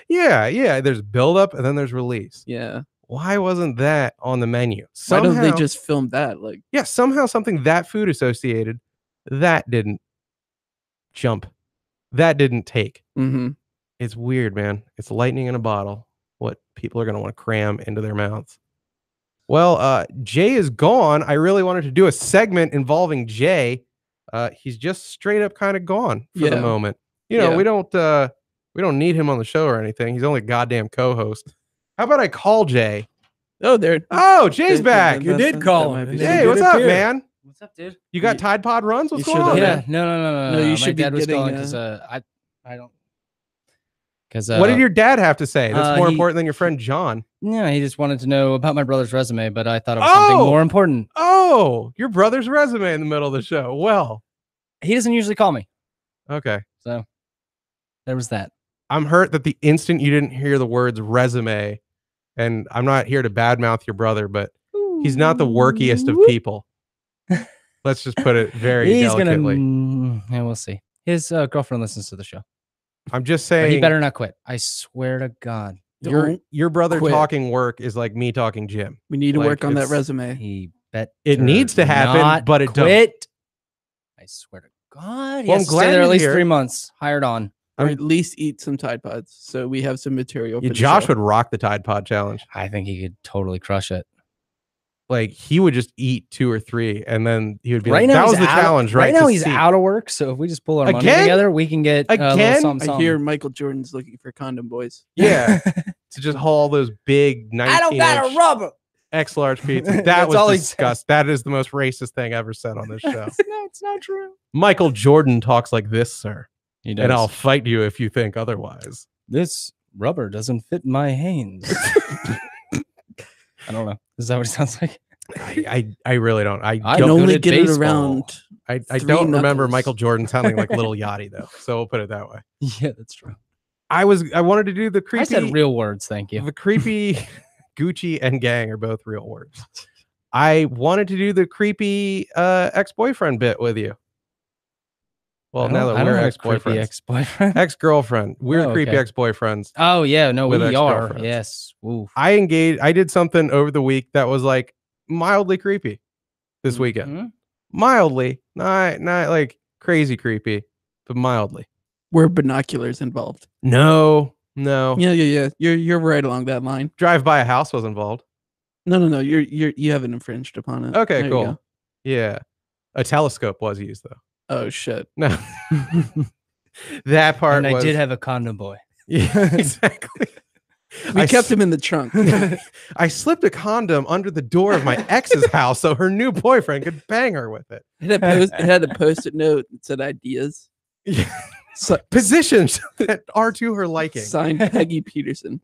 Yeah. There's buildup and then there's release. Yeah. Why wasn't that on the menu? Why don't they Somehow- just film that? Like, Yeah, somehow something that food associated that didn't jump, that didn't take. mm-hmm. It's weird, man. It's lightning in a bottle. What people are going to want to cram into their mouths. Well, Jay is gone. I really wanted to do a segment involving Jay. He's just straight up kind of gone for the Yeah. moment. You know, Yeah. we don't need him on the show or anything. He's only a goddamn co-host. How about I call Jay? Oh, there. Oh, Jay's back. You did call him. Hey, what's up, man? What's up, dude? You got You- Tide Pod runs? What's you going on? should've- man? Yeah, no. No, you My should be dad was getting, calling because I don't. Because What did your dad have to say? That's more he- important than your friend John. Yeah, he just wanted to know about my brother's resume, but I thought it was something Oh! more important. Oh, your brother's resume in the middle of the show. Well, He doesn't usually call me, okay. so there was that. I'm hurt that the instant you didn't hear the words resume, and I'm not here to badmouth your brother, but he's not the workiest of people. Let's just put it very He's delicately. yeah, we'll see. His girlfriend listens to the show. I'm just But saying he better not quit. I swear to God. your brother quit. talking work is like me talking gym. We need to Like, work on that it's- resume. He bet It needs to happen, but it don't. quit. I swear to God. He Well, has I'm to glad stay there at you're least here. 3 months. Hired on. Or at least eat some Tide Pods so we have some material. Yeah, For the Josh show. would rock the Tide Pod challenge. I think he could totally crush it. Like he would just eat 2 or 3, and then he would be Right like, now, "That he's was the out- challenge, right?" Right now, to he's see." out of work. So if we just pull our money Again? together, we can get a little Again? something, I something. hear Michael Jordan's looking for condom boys. Yeah, to just haul those big 19-inch rubber. X large pizzas. That That's all was he says. disgusting. That is the most racist thing ever said on this show. No, it's not true. Michael Jordan talks like this, sir, He does. and I'll fight you if you think otherwise. This rubber doesn't fit my hands. I don't know. Is that what it sounds like? I really don't. I I You don't, can good only at get it baseball. around. I 3 don't remember knuckles. Michael Jordan sounding like Little Yachty though. So we'll put it that way. Yeah, that's true. I wanted to do the creepy. I said real words. Thank you. The creepy Gucci and gang are both real words. I wanted to do the creepy ex-boyfriend bit with you. Well, now that we're ex-boyfriends, ex-boyfriend. ex-girlfriend, we're Oh, creepy okay. ex-boyfriends. Oh yeah, no, With we are. ex-girlfriends. Yes. Oof. I did something over the week that was like mildly creepy this weekend. Mhm. Mildly, not like crazy creepy, but mildly. Were binoculars involved? No. Yeah. You're right along that line. Drive by a house was involved. No. You haven't infringed upon it. Okay, There you cool. go. Yeah. A telescope was used though. Oh shit. No. That part And I was did have a condom boy. Yeah, exactly. We kept him in the trunk. I slipped a condom under the door of my ex's house so her new boyfriend could bang her with it. It had a post-it note that said ideas. So, Positions that are to her liking. signed Peggy Peterson.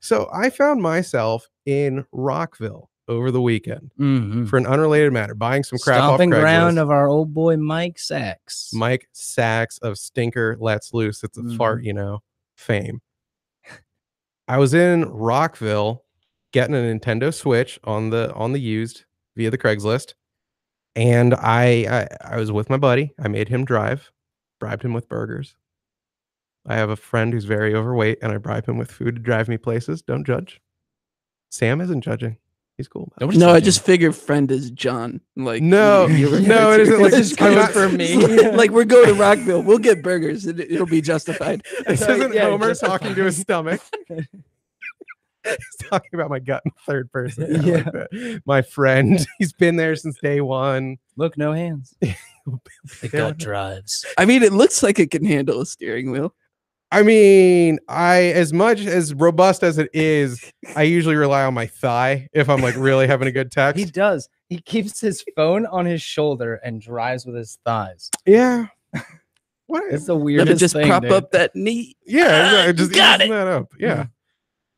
So I found myself in Rockville over the weekend Mhm. for an unrelated matter, buying some crap Stomping off Craigslist. ground of our old boy Mike Sachs. Mike Sachs of Stinker Let's Loose. It's a fart, fame. I was in Rockville getting a Nintendo Switch on the used via the Craigslist. And I was with my buddy. I made him drive, bribed him with burgers. I have a friend who's very overweight, and I bribe him with food to drive me places. Don't judge. Sam isn't judging. He's cool. about it. No, I just figured friend is John. Like No, no, it isn't. Like, This is I'm good not- for me. like we're going to Rockville. We'll get burgers. It'll be justified. This isn't Yeah, Homer just- talking to his stomach. He's talking about my gut in third person. I like that. My friend, he's been there since day one. Look, no hands. The gut drives. I mean, it looks like it can handle a steering wheel. I mean, as much as robust as it is, I usually rely on my thigh if I'm like really having a good text. He does. He keeps his phone on his shoulder and drives with his thighs. Yeah. What? It's the Let weirdest it just thing, prop dude. up that knee. Yeah, exactly. Just got easing that up. Yeah.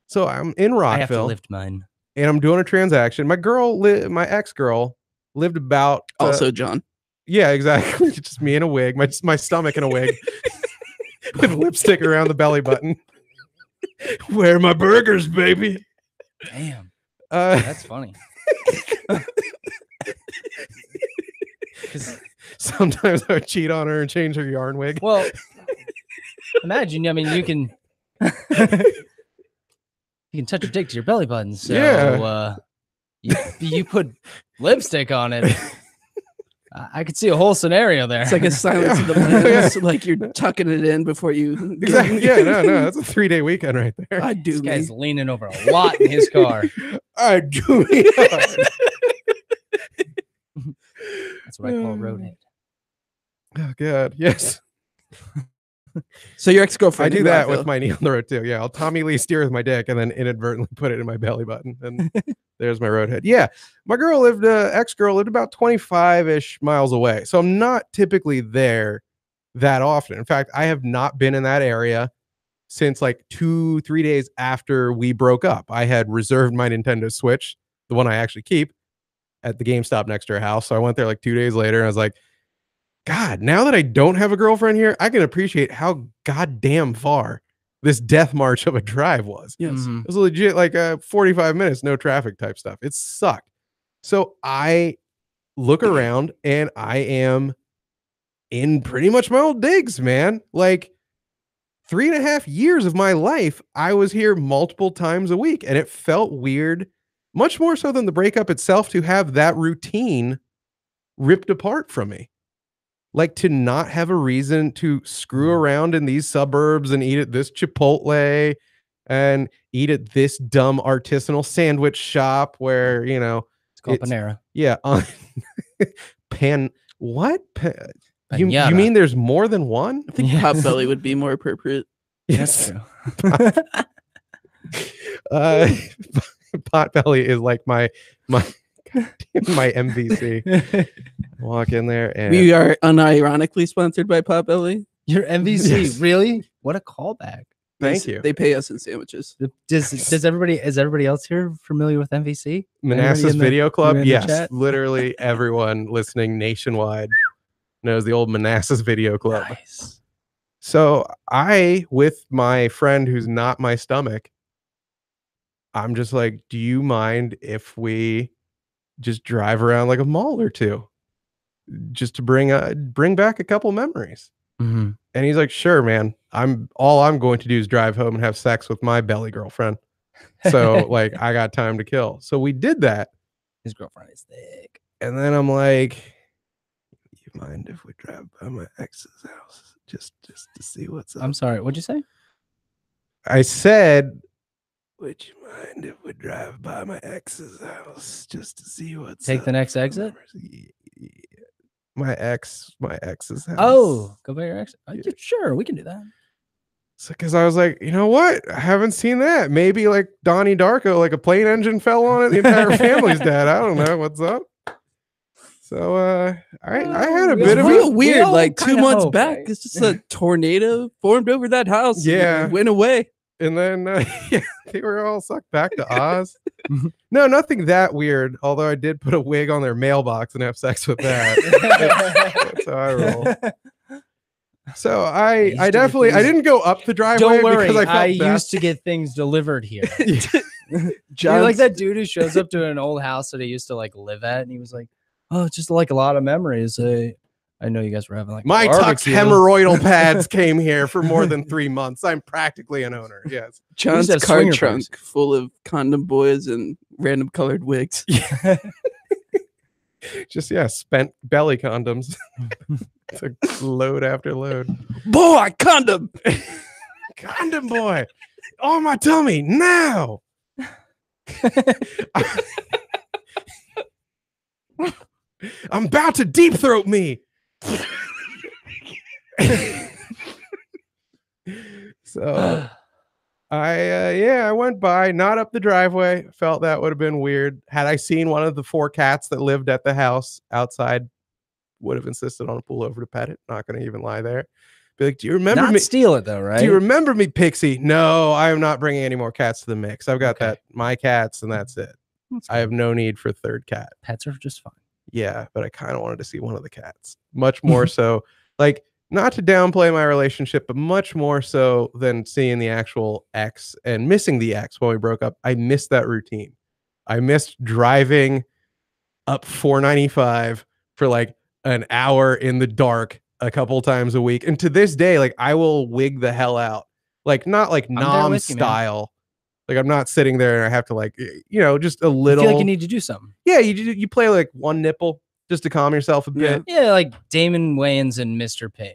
So I'm in I have to Rockville lift mine. and I'm doing a transaction. My my ex-girl lived about Also, John. yeah, exactly. Just me in a wig, my stomach in a wig with lipstick around the belly button. Where are my burgers, baby? Damn, Uh, that's funny. 'Cause- sometimes I would cheat on her and change her yarn wig. well, imagine. I mean, you can touch your dick to your belly button. So Yeah. you put lipstick on it. I could see a whole scenario there. It's like a Silence of the Lambs. Like you're tucking it in before you. Exactly. Yeah, no, that's a 3-day weekend right there. I do. This Man. guy's leaning over a lot in his car. I do. That's what I call a roadhead. Oh God, yes. So your I ex-girlfriend. do in that Rockville. with my knee on the road too. Yeah, I'll Tommy Lee steer with my dick and then inadvertently put it in my belly button, and there's my roadhead. Yeah, my ex-girl lived about 25-ish miles away, so I'm not typically there that often. In fact, I have not been in that area since like 2-3 days after we broke up. I had reserved my Nintendo Switch, the one I actually keep, at the GameStop next to her house. So I went there like 2 days later and I was like, God, now that I don't have a girlfriend here, I can appreciate how goddamn far this death march of a drive was. Yes. Mhm. It was legit like 45 minutes, no traffic type stuff. It sucked. So I look around and I am in pretty much my old digs, man. Like 3.5 years of my life, I was here multiple times a week, and it felt weird, much more so than the breakup itself, to have that routine ripped apart from me. Like to not have a reason to screw around in these suburbs and eat at this Chipotle and eat at this dumb artisanal sandwich shop where, It's called It's- Panera. yeah, what? You Pinata. mean there's more than one? I think Yes. Potbelly would be more appropriate. That's true. uh, Potbelly is like my MVC. Walk in there and We are unironically sponsored by Potbelly. Your MVC, Yes. really? What a callback. thank you. They pay us in sandwiches. Is everybody else here familiar with MVC? Manassas Anybody in the- Video Club. in the Yes, chat? literally everyone listening nationwide knows the old Manassas Video Club. Nice. So I, with my friend who's not my stomach, I'm just like, do you mind if we just drive around like a mall or two, just to bring back a couple memories? Mhm. And he's like, sure, man. I'm going to do is drive home and have sex with my belly girlfriend. So like, I got time to kill. So we did that. His girlfriend is thick. And then I'm like, you mind if we drive by my ex's house just to see what's up? I'm sorry. What'd you say? I said, would you mind if we drive by my ex's house just to see what's Take up? the next exit? My ex's house. Oh, go by your ex. Yeah. Sure, we can do that. Because I was like, you know what? I haven't seen that. Maybe like Donnie Darko, like a plane engine fell on it. The entire family's dead. I don't know what's up. So I had a It's bit of real a weird. all Like 2 kinda months hope, back, right? it's just a tornado formed over that house. and Yeah. it went away. And then yeah, they were all sucked back to Oz. No, nothing that weird. Although I did put a wig on their mailbox and have sex with that. That's how I roll. So I get definitely I things- didn't go up the driveway Don't worry, because I felt bad. used to get things delivered here. You're John's- like that dude who shows up to an old house that he used to like live at, and he was like, "Oh, it's just like a lot of memories." I know you guys were having like a My Tux barbecue." hemorrhoidal pads came here for more than 3 months. I'm practically an owner. Yes. John's have car swinger trunk bars. full of condom boys and random colored wigs. Just spent belly condoms. It's a load after load. Boy, condom. Condom boy. On my tummy now. I'm about to deep throat me. So I went by, not up the driveway. Felt that would have been weird. Had I seen one of the 4 cats that lived at the house outside, would have insisted on a pull over to pet it. Not gonna even lie there. Be like, do you remember Not me? steal it though, right? Do you remember me, Pixie? No, I am not bringing any more cats to the mix. I've got Okay. my cats, and that's it. I have no need for a third cat. Pets are just fine. Yeah, but I kind of wanted to see one of the cats. Much more so, like, not to downplay my relationship, but much more so than seeing the actual ex and missing the ex when we broke up. I missed that routine. I missed driving up 495 for like an hour in the dark a couple times a week. And to this day, like, I will wig the hell out. Like, not like there nom with you, man. style. Like, I'm not sitting there and I have to, like, just a I little. feel like you need to do something. Yeah, you play like one nipple just to calm yourself a bit. Yeah, like Damon Wayans and Mr. Payne.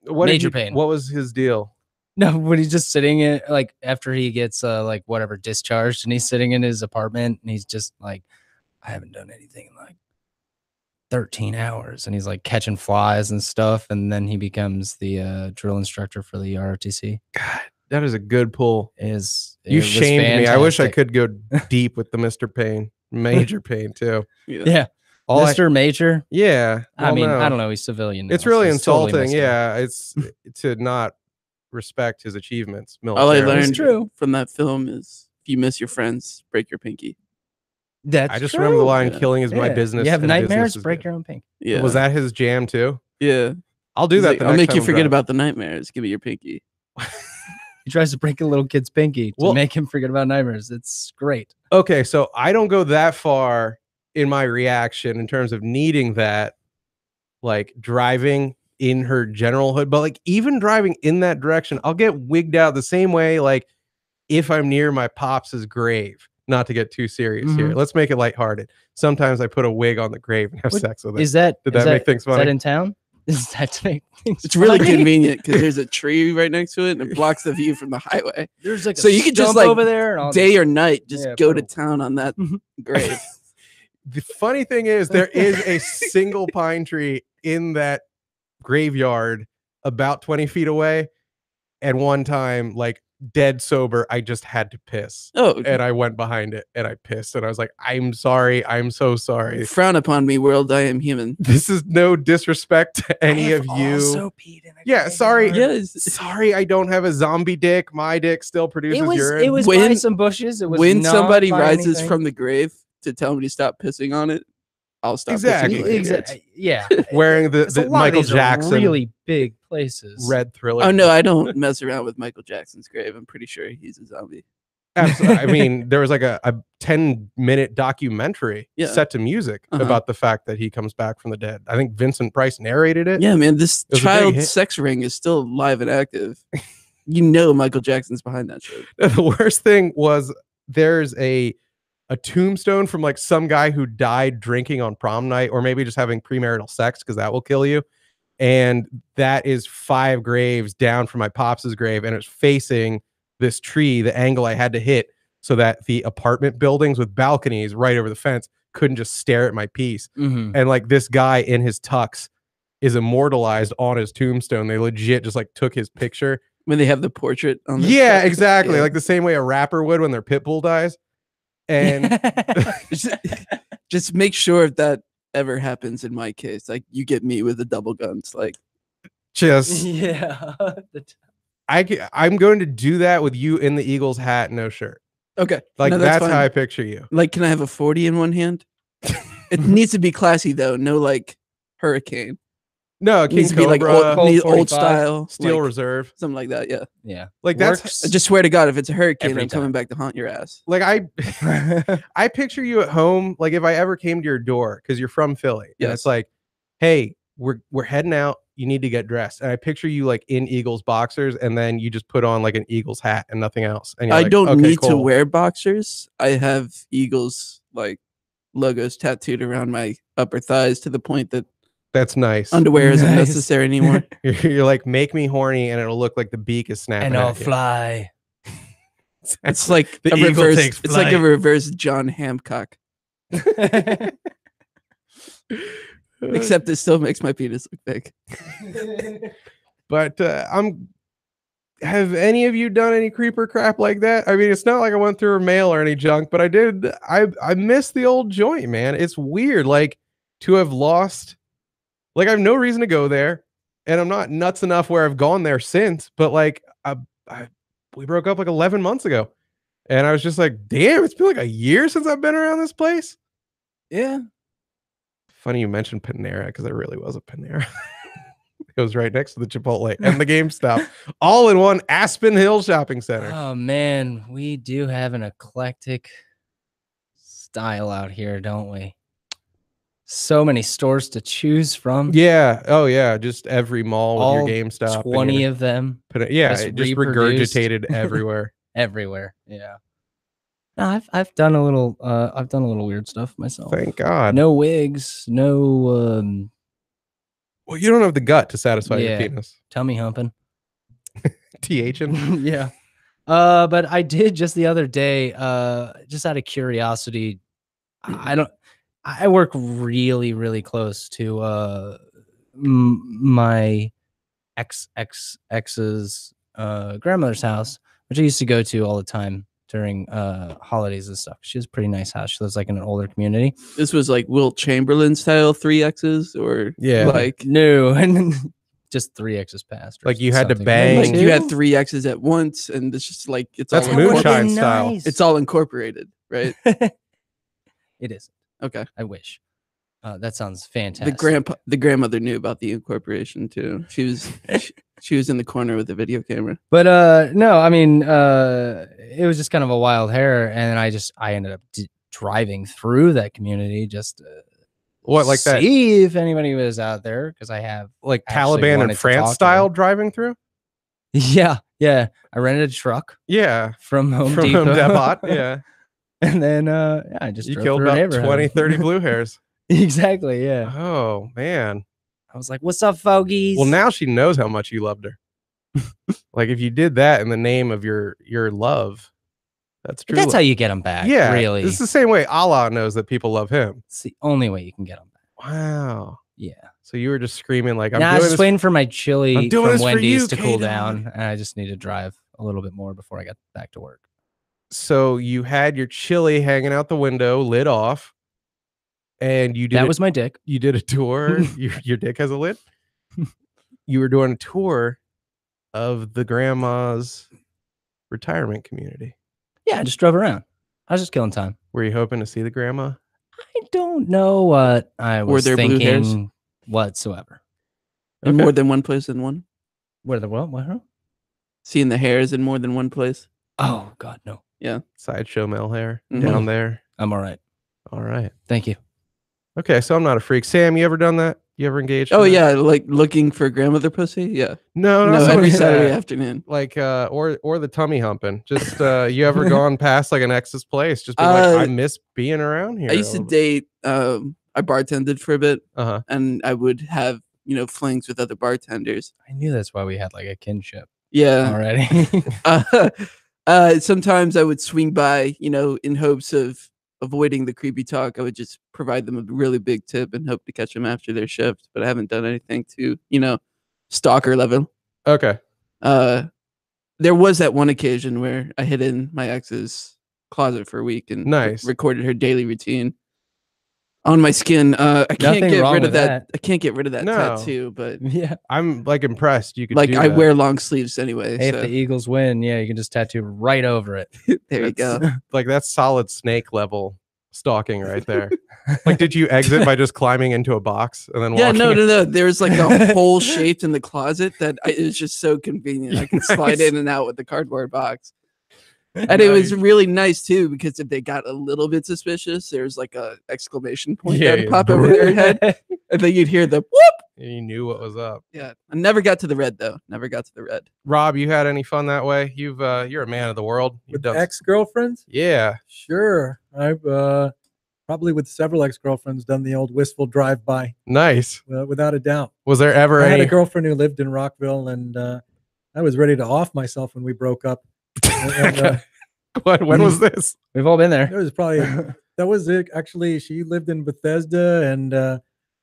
What did Major he- Payne. What was his deal? No, when he's just sitting in like after he gets like whatever discharged, and he's sitting in his apartment, and he's just like, I haven't done anything in like 13 hours, and he's like catching flies and stuff, and then he becomes the drill instructor for the ROTC. God, that is a good pull. You You shamed me. I wish I could go deep with the Mr. Payne, Major Payne too. Yeah, All I- Mr. Major. Yeah, I well, mean, no. I don't know. He's civilian. It's now, really so totally insulting. messed up. Yeah, it's to not respect his achievements. All I militarily. learned true. from that film is if you miss your friends, break your pinky. That's I just true. remember the line, Yeah. "Killing is my Yeah. business." You have and nightmares, business is break good." your own pink. Yeah. Was that his jam too? Yeah. I'll do He's that. like, the I'll next make time you I'm forget driving. about the nightmares. Give me your pinky. He tries to break a little kid's pinky to Well- make him forget about nightmares. It's great. Okay, so I don't go that far in my reaction in terms of needing that, like driving in her general hood, but like even driving in that direction, I'll get wigged out the same way. Like if I'm near my pops's grave, not to get too serious here. Let's make it lighthearted. Sometimes I put a wig on the grave and have What- sex with it. Is that Did is that make things Is that funny? in town? Is that to make things It's really funny? convenient because there's a tree right next to it and it blocks the view from the highway. There's like So a you could just, stump like, over there and I'll Day or night, just Yeah, go put to a- town on that grave. The funny thing is, there is a single pine tree in that graveyard about 20 feet away. And one time, like dead sober, I just had to piss. Oh, And I went behind it and I pissed. And I was like, I'm sorry. I'm so sorry. frown upon me, world. I am human. This is no disrespect to any of you. Also peed in a Yeah, sorry. graveyard. Yes. Sorry, I don't have a zombie dick. My dick still produces urine. It was by When- some bushes. It was When not somebody by rises anything. from the grave to tell me to stop pissing on it, I'll stop Exactly. pissing on it. Exactly. Yeah. wearing the, It's a the lot of Michael these are Jackson really big places. red Thriller. Oh no, I don't mess around with Michael Jackson's grave. I'm pretty sure he's a zombie. Absolutely. I mean, there was like a 10-minute documentary Yeah. set to music Uh-huh. about the fact that he comes back from the dead. I think Vincent Price narrated it. Yeah, man, this was a big child hit. sex ring is still live and active. You know Michael Jackson's behind that shit. The worst thing was there's a tombstone from like some guy who died drinking on prom night, or maybe just having premarital sex, because that will kill you. And that is 5 graves down from my pops's grave, and it's facing this tree, the angle I had to hit so that the apartment buildings with balconies right over the fence couldn't just stare at my piece. Mhm. And like this guy in his tux is immortalized on his tombstone. They legit just like took his picture When they have the portrait on their Yeah, chest. exactly. Yeah. Like the same way a rapper would when their pit bull dies. And Just make sure if that ever happens in my case, like you get me with the double guns. Like just Yeah. I'm going to do that with you in the Eagles hat, no shirt. okay, Like no, that's fine. how I picture you. Like, can I have a 40 in one hand? It needs to be classy though. No like hurricane. No, It King needs to be like Cobra, old, Colt old 45, style, Steel like, Reserve. something like that. Yeah. Yeah. Like that's Works. I just swear to God, if it's a hurricane, Every I'm coming time. back to haunt your ass. like I picture you at home. Like if I ever came to your door because you're from Philly, and Yes. it's like, hey, we're heading out. You need to get dressed. And I picture you like in Eagles boxers, and then you just put on like an Eagles hat and nothing else. And you're I like, don't okay, need to cool. wear boxers. I have Eagles like logos tattooed around my upper thighs to the point that That's nice. underwear isn't Nice. necessary anymore. You're like, make me horny, and it'll look like the beak is snapping. And I'll at you. fly. It's like The a eagle reverse. takes It's like a flight. reverse John Hancock, except it still makes my penis look big. But have any of you done any creeper crap like that? I mean, it's not like I went through a mail or any junk, but I did. I miss the old joint, man. It's weird, like to have lost. Like I have no reason to go there, and I'm not nuts enough where I've gone there since. But like, we broke up like 11 months ago, and I was just like, damn, it's been like a year since I've been around this place. Yeah. Funny you mentioned Panera because there really was a Panera. It was right next to the Chipotle and the GameStop, all in one Aspen Hill shopping center. Oh man, we do have an eclectic style out here, don't we? So many stores to choose from. Yeah. Oh yeah. Just every mall with All your GameStop. and 20 your of them Yeah. just It just reproduced. regurgitated everywhere. everywhere. Yeah. No, I've done a little weird stuff myself. Thank God. No wigs, no Well, you don't have the gut to satisfy your Yeah. penis. tummy humping. THing. Yeah. But I did just the other day, just out of curiosity. I work really, really close to my ex's grandmother's house, which I used to go to all the time during holidays and stuff. She has a pretty nice house. She lives like in an older community. This was like Wilt Chamberlain style 3X's, or Yeah. like No, and just 3 X's passed. or Like you had to something. bang. like you had Two? 3X's at once, and it's just like it's That's all moonshine incorporated. style. It's all incorporated, right? It is. Okay. I wish. That sounds fantastic. The grandmother knew about the incorporation too. She was in the corner with the video camera. But no, I mean, it was just kind of a wild hair, and I ended up driving through that community just to What, like that? see if anybody was out there, because I have Like actually Taliban wanted and to France talk to style them. driving through? Yeah. I rented a truck Yeah. from Home From Depot. Home Depot. Yeah. And then I just You drove killed through a about neighborhood. 20, 30 blue hairs. Exactly. Yeah. Oh, man. I was like, "What's up, fogies?" Well, now she knows how much you loved her. Like if you did that in the name of your love, that's true. That's how you get them back. Yeah, Really. It's the same way Allah knows that people love him. It's the only way you can get them back. Wow. Yeah. So you were just screaming like, I'm Nah, I doing was this. just waiting for my chili I'm doing from this for Wendy's you, to cool K-Dog. down, and I just need to drive a little bit more before I got back to work. So you had your chili hanging out the window, lid off, and you did That was my dick. you did a tour. Your dick has a lid. You were doing a tour of the grandma's retirement community. Yeah, I just drove around. I was just killing time. Were you hoping to see the grandma? I don't know what I Were was there blue hairs? thinking whatsoever. In Okay. more than one place than one. Where the what? What? Seeing the hairs in more than one place. Oh God, no. Sideshow Mel hair Mhm. down there. I'm all right. All right. Thank you. Okay, so I'm not a freak. Sam, you ever done that? You ever engaged? in Oh that? yeah, like looking for grandmother pussy. Yeah. No, No, not so every much Saturday that. afternoon. Like or the tummy humping. Just you ever gone past like an ex's place? Just be like, I miss being around here. I used to date. I bartended for a bit, Uh-huh. and I would have flings with other bartenders. I knew that's why we had like a kinship Yeah. already. Sometimes I would swing by, in hopes of avoiding the creepy talk. I would just provide them a really big tip and hope to catch them after their shift. But I haven't done anything to, stalker level. Okay. there was that one occasion where I hid in my ex's closet for a week and Nice. recorded her daily routine on my skin. I can't Nothing get wrong rid of with that. that. I can't get rid of that No. tattoo, but Yeah. I'm like impressed. You could like do I that. wear long sleeves anyway. Hey, if So the Eagles win, yeah, you can just tattoo right over it. there you go. Like that's solid snake level stalking right there. Like, did you exit by just climbing into a box and then Yeah, walking? no. There's like a hole shaped in the closet that it was just so convenient. I could slide Nice. in and out with the cardboard box. And it was really nice too, because if they got a little bit suspicious, there's like a exclamation point Yeah, that would yeah. pop over their head, and then you'd hear the whoop. You knew what was up. Yeah, I never got to the red though. Never got to the red. Rob, you had any fun that way? You're a man of the world. You've With done. ex-girlfriends? Yeah. Sure. I've probably with several ex-girlfriends done the old wistful drive-by, Nice. without a doubt. Was there ever I had any? a girlfriend who lived in Rockville, and I was ready to off myself when we broke up. And, when was this? We've all been it there. was probably that was it. Actually, she lived in Bethesda, and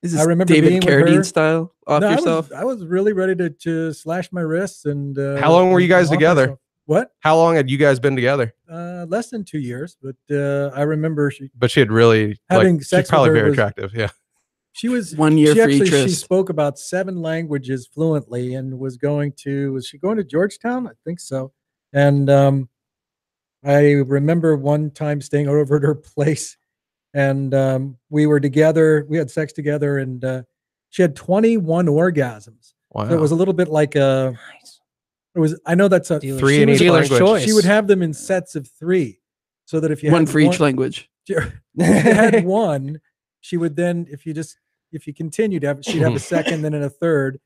Is I this remember being David with her. Carradine style off no, yourself? I was really ready to slash my wrists. And How long were you guys off together? myself. What? How long had you guys been together? Less than 2 years, but I remember she But she had really Having she's sex with probably her very was- attractive. Yeah. she was 1 year she free actually she tryst. spoke about 7 languages fluently and was she going to Georgetown? I think so. And I remember one time staying over at her place, and we were together. We had sex together, and she had 21 orgasms. Wow. So it was a little bit like a. It was. I know that's a Dealer's- Three she in was- each dealer's language. choice. She would have them in sets of 3, so that if you One had for each language. if you had one, she would then, if you continued, she'd have a second, then a third,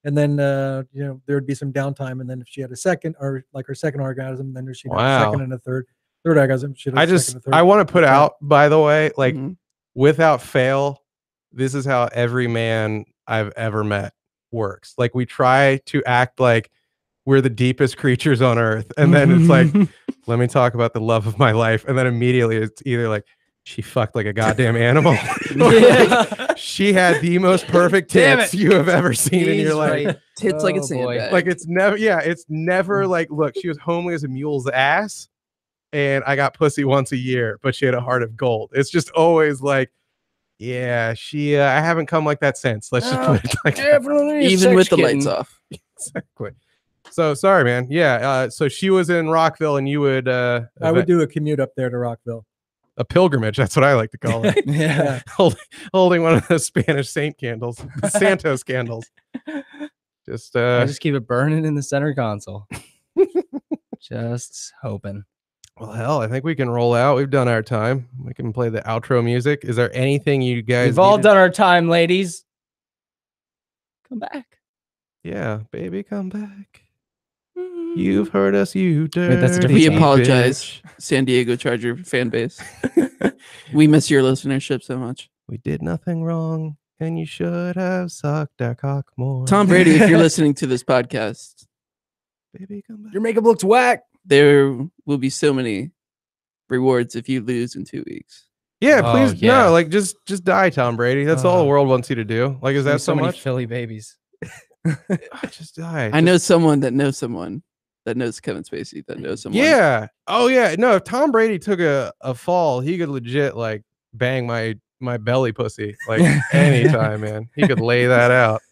and then there would be some downtime, and then if she had a second or like her second orgasm, then she'd have a Wow. second and a third orgasm. She'd have I a just second and a third. I want to put Okay. out, by the way, like Mhm. without fail, this is how every man I've ever met works. Like we try to act like we're the deepest creatures on earth, and then it's like, let me talk about the love of my life, and then immediately it's either like she fucked like a goddamn animal, or like, she had the most perfect Damn tits it. you have ever seen in your He's life. right. Tits like a Oh, boy. sandbag. Like it's never like, look, she was homely as a mule's ass, and I got pussy once a year, but she had a heart of gold. It's just always like, yeah, she I haven't come like that since. Let's just put it like that. Definitely. a even sex with the kitten. lights off. Exactly. So sorry, man. Yeah. So she was in Rockville, and you would I would do a commute up there to Rockville. a pilgrimage. That's what I like to call it. Yeah. Holding one of the Spanish saint candles, Santos candles. Just I just keep it burning in the center console. Just hoping. well, hell, I think we can roll out. We've done our time. We can play the outro music. Is there anything you guys? We've all needed- done our time, ladies. Come back. Yeah, baby, come back. You've heard us, you dirty. that's a different We song. apologize, bitch. San Diego Charger fan base. We miss your listenership so much. We did nothing wrong, and you should have sucked our cock more. Tom Brady, if you're listening to this podcast, baby, come back. Your makeup looks whack. there will be so many rewards if you lose in 2 weeks. Yeah, Oh, please. yeah. No, like just die, Tom Brady. That's all the world wants you to do. Like, is that so many much? Philly babies? Just die. I know someone that knows someone that knows Kevin Spacey that knows someone. Yeah. Oh yeah. No, if Tom Brady took a fall, he could legit like bang my belly pussy like anytime, man. He could lay that out.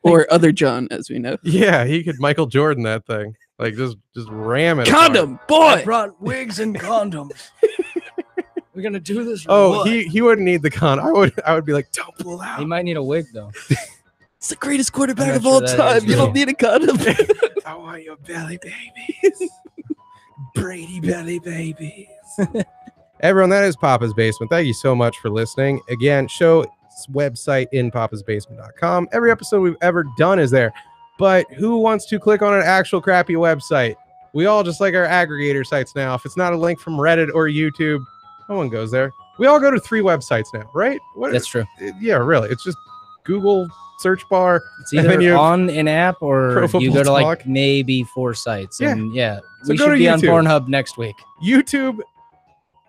Or other John, as we know. Yeah, he could Michael Jordan that thing. Like just ram it. Condom, I boy. brought wigs and condoms. We're gonna do this. or Oh, what? he wouldn't need the con. I would be like, don't pull out. He might need a wig though. It's the greatest quarterback I'm of not all sure that time. is You don't real. need a condom. I want your belly babies. Brady belly babies. Everyone, that is Papa's Basement. Thank you so much for listening. Again, show website in papasbasement.com. Every episode we've ever done is there. But who wants to click on an actual crappy website? We all just like our aggregator sites now. If it's not a link from Reddit or YouTube, no one goes there. We all go to 3 websites now, right? What? That's true. Yeah, really. It's just Google search bar. It's And then either you have on an app or Pro you Football go to like Talk. maybe 4 sites. Yeah. And yeah, So we go should to be on YouTube. Pornhub next week. YouTube,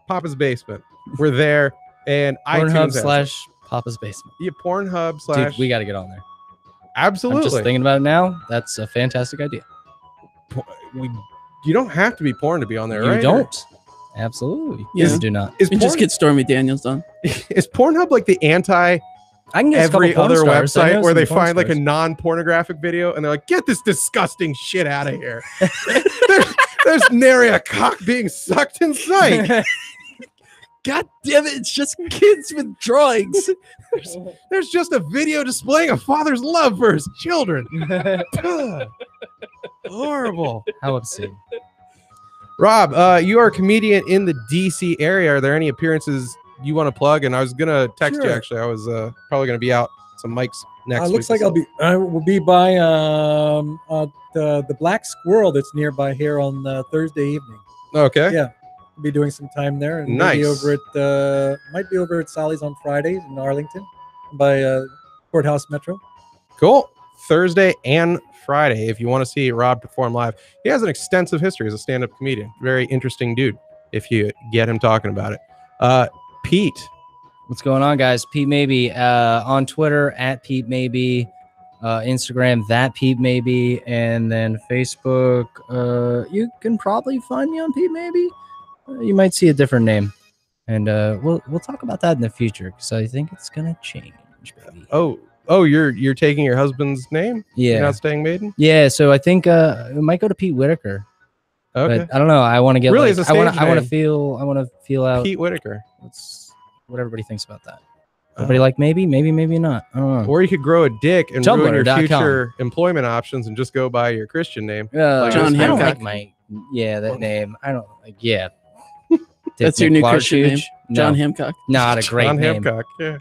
Papa's Basement. We're there. And Pornhub iTunes has it. / Papa's Basement. Yeah, Pornhub Dude, / we got to get on there. absolutely. I'm just thinking about it now. That's a fantastic idea. you don't have to be porn to be on there, You right? don't. Absolutely. Yeah. You do not. Is You porn, just get Stormy Daniels done. is Pornhub like the anti I can get every other website where they find like a a non-pornographic video and they're like, get this disgusting shit out of here. there's nary a cock being sucked in sight. God damn it! It's just kids with drawings. There's just a video displaying a father's love for his children. Horrible. How obscene. Rob, you are a comedian in the DC area. Are there any appearances you want to plug? And I was gonna text you Sure. actually. I was probably gonna be out some mics next week. Looks like I will be by the Black Squirrel that's nearby here on Thursday evening. Okay. Yeah. Be doing some time there, and Nice. maybe over at might be over at Sally's on Fridays in Arlington by Courthouse Metro. Cool. Thursday and Friday. If you want to see Rob perform live, he has an extensive history as a stand-up comedian. Very interesting dude. If you get him talking about it, Pete. What's going on, guys? Pete Maybe on Twitter at Pete Maybe, Instagram that Pete Maybe, and then Facebook. You can probably find me on Pete Maybe. You might see a different name, and we'll talk about that in the future because I think it's gonna change, baby. Oh, you're taking your husband's name? Yeah. You're not staying maiden? Yeah, so I think it might go to Pete Whitaker. Okay. But I don't know. I want to get Really, like, it's a I want stage to name. feel out Pete Whitaker. what everybody thinks about that. Everybody like maybe not. I don't know. Or you could grow a dick and ruin your Tumblr.com. future employment options and just go by your Christian name. Like John I don't Hancock. like that name. I don't like That's your new Christian name, John Hancock. Not a great John name. Hancock. Yeah.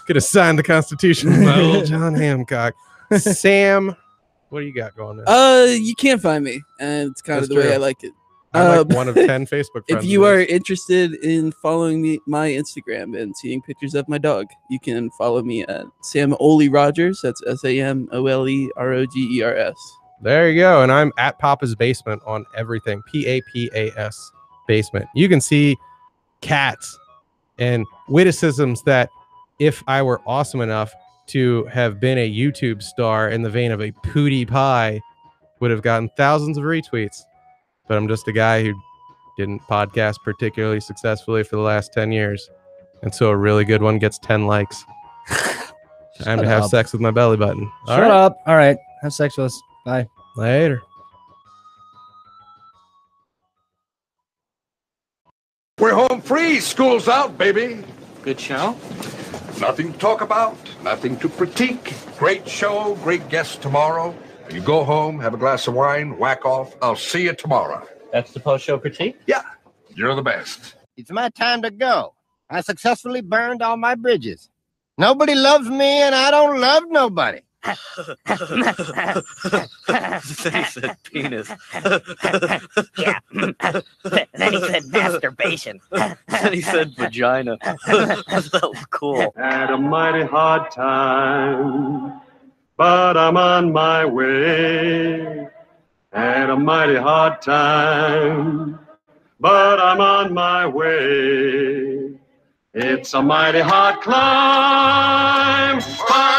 Could have signed the Constitution with my old John Hancock. Sam, what do you got going there? You can't find me, and it's kind That's of the way true. I like it. I'm like one of 10 Facebook friends. If you are interested in following me, my Instagram and seeing pictures of my dog, you can follow me at Sam Ole Rogers. That's SAMOLEROGERS. There you go. And I'm at Papa's Basement on everything. PAPAS Basement. You can see cats and witticisms that if I were awesome enough to have been a YouTube star in the vein of a Pootie Pie, would have gotten thousands of retweets. But I'm just a guy who didn't podcast particularly successfully for the last 10 years. And so a really good one gets 10 likes. Time to have sex with my belly button. Shut up. All right. Have sex with us. Bye. Later. We're home free. School's out, baby. Good show. Nothing to talk about, nothing to critique. Great show, great guest tomorrow. You go home, have a glass of wine, whack off. I'll see you tomorrow. That's the post-show critique? Yeah, you're the best. It's my time to go. I successfully burned all my bridges. Nobody loves me, and I don't love nobody. Then he said penis. Yeah. Then he said masturbation. Then he said vagina. That was cool. Had a mighty hard time, but I'm on my way. Had a mighty hard time, but I'm on my way. It's a mighty hard climb, but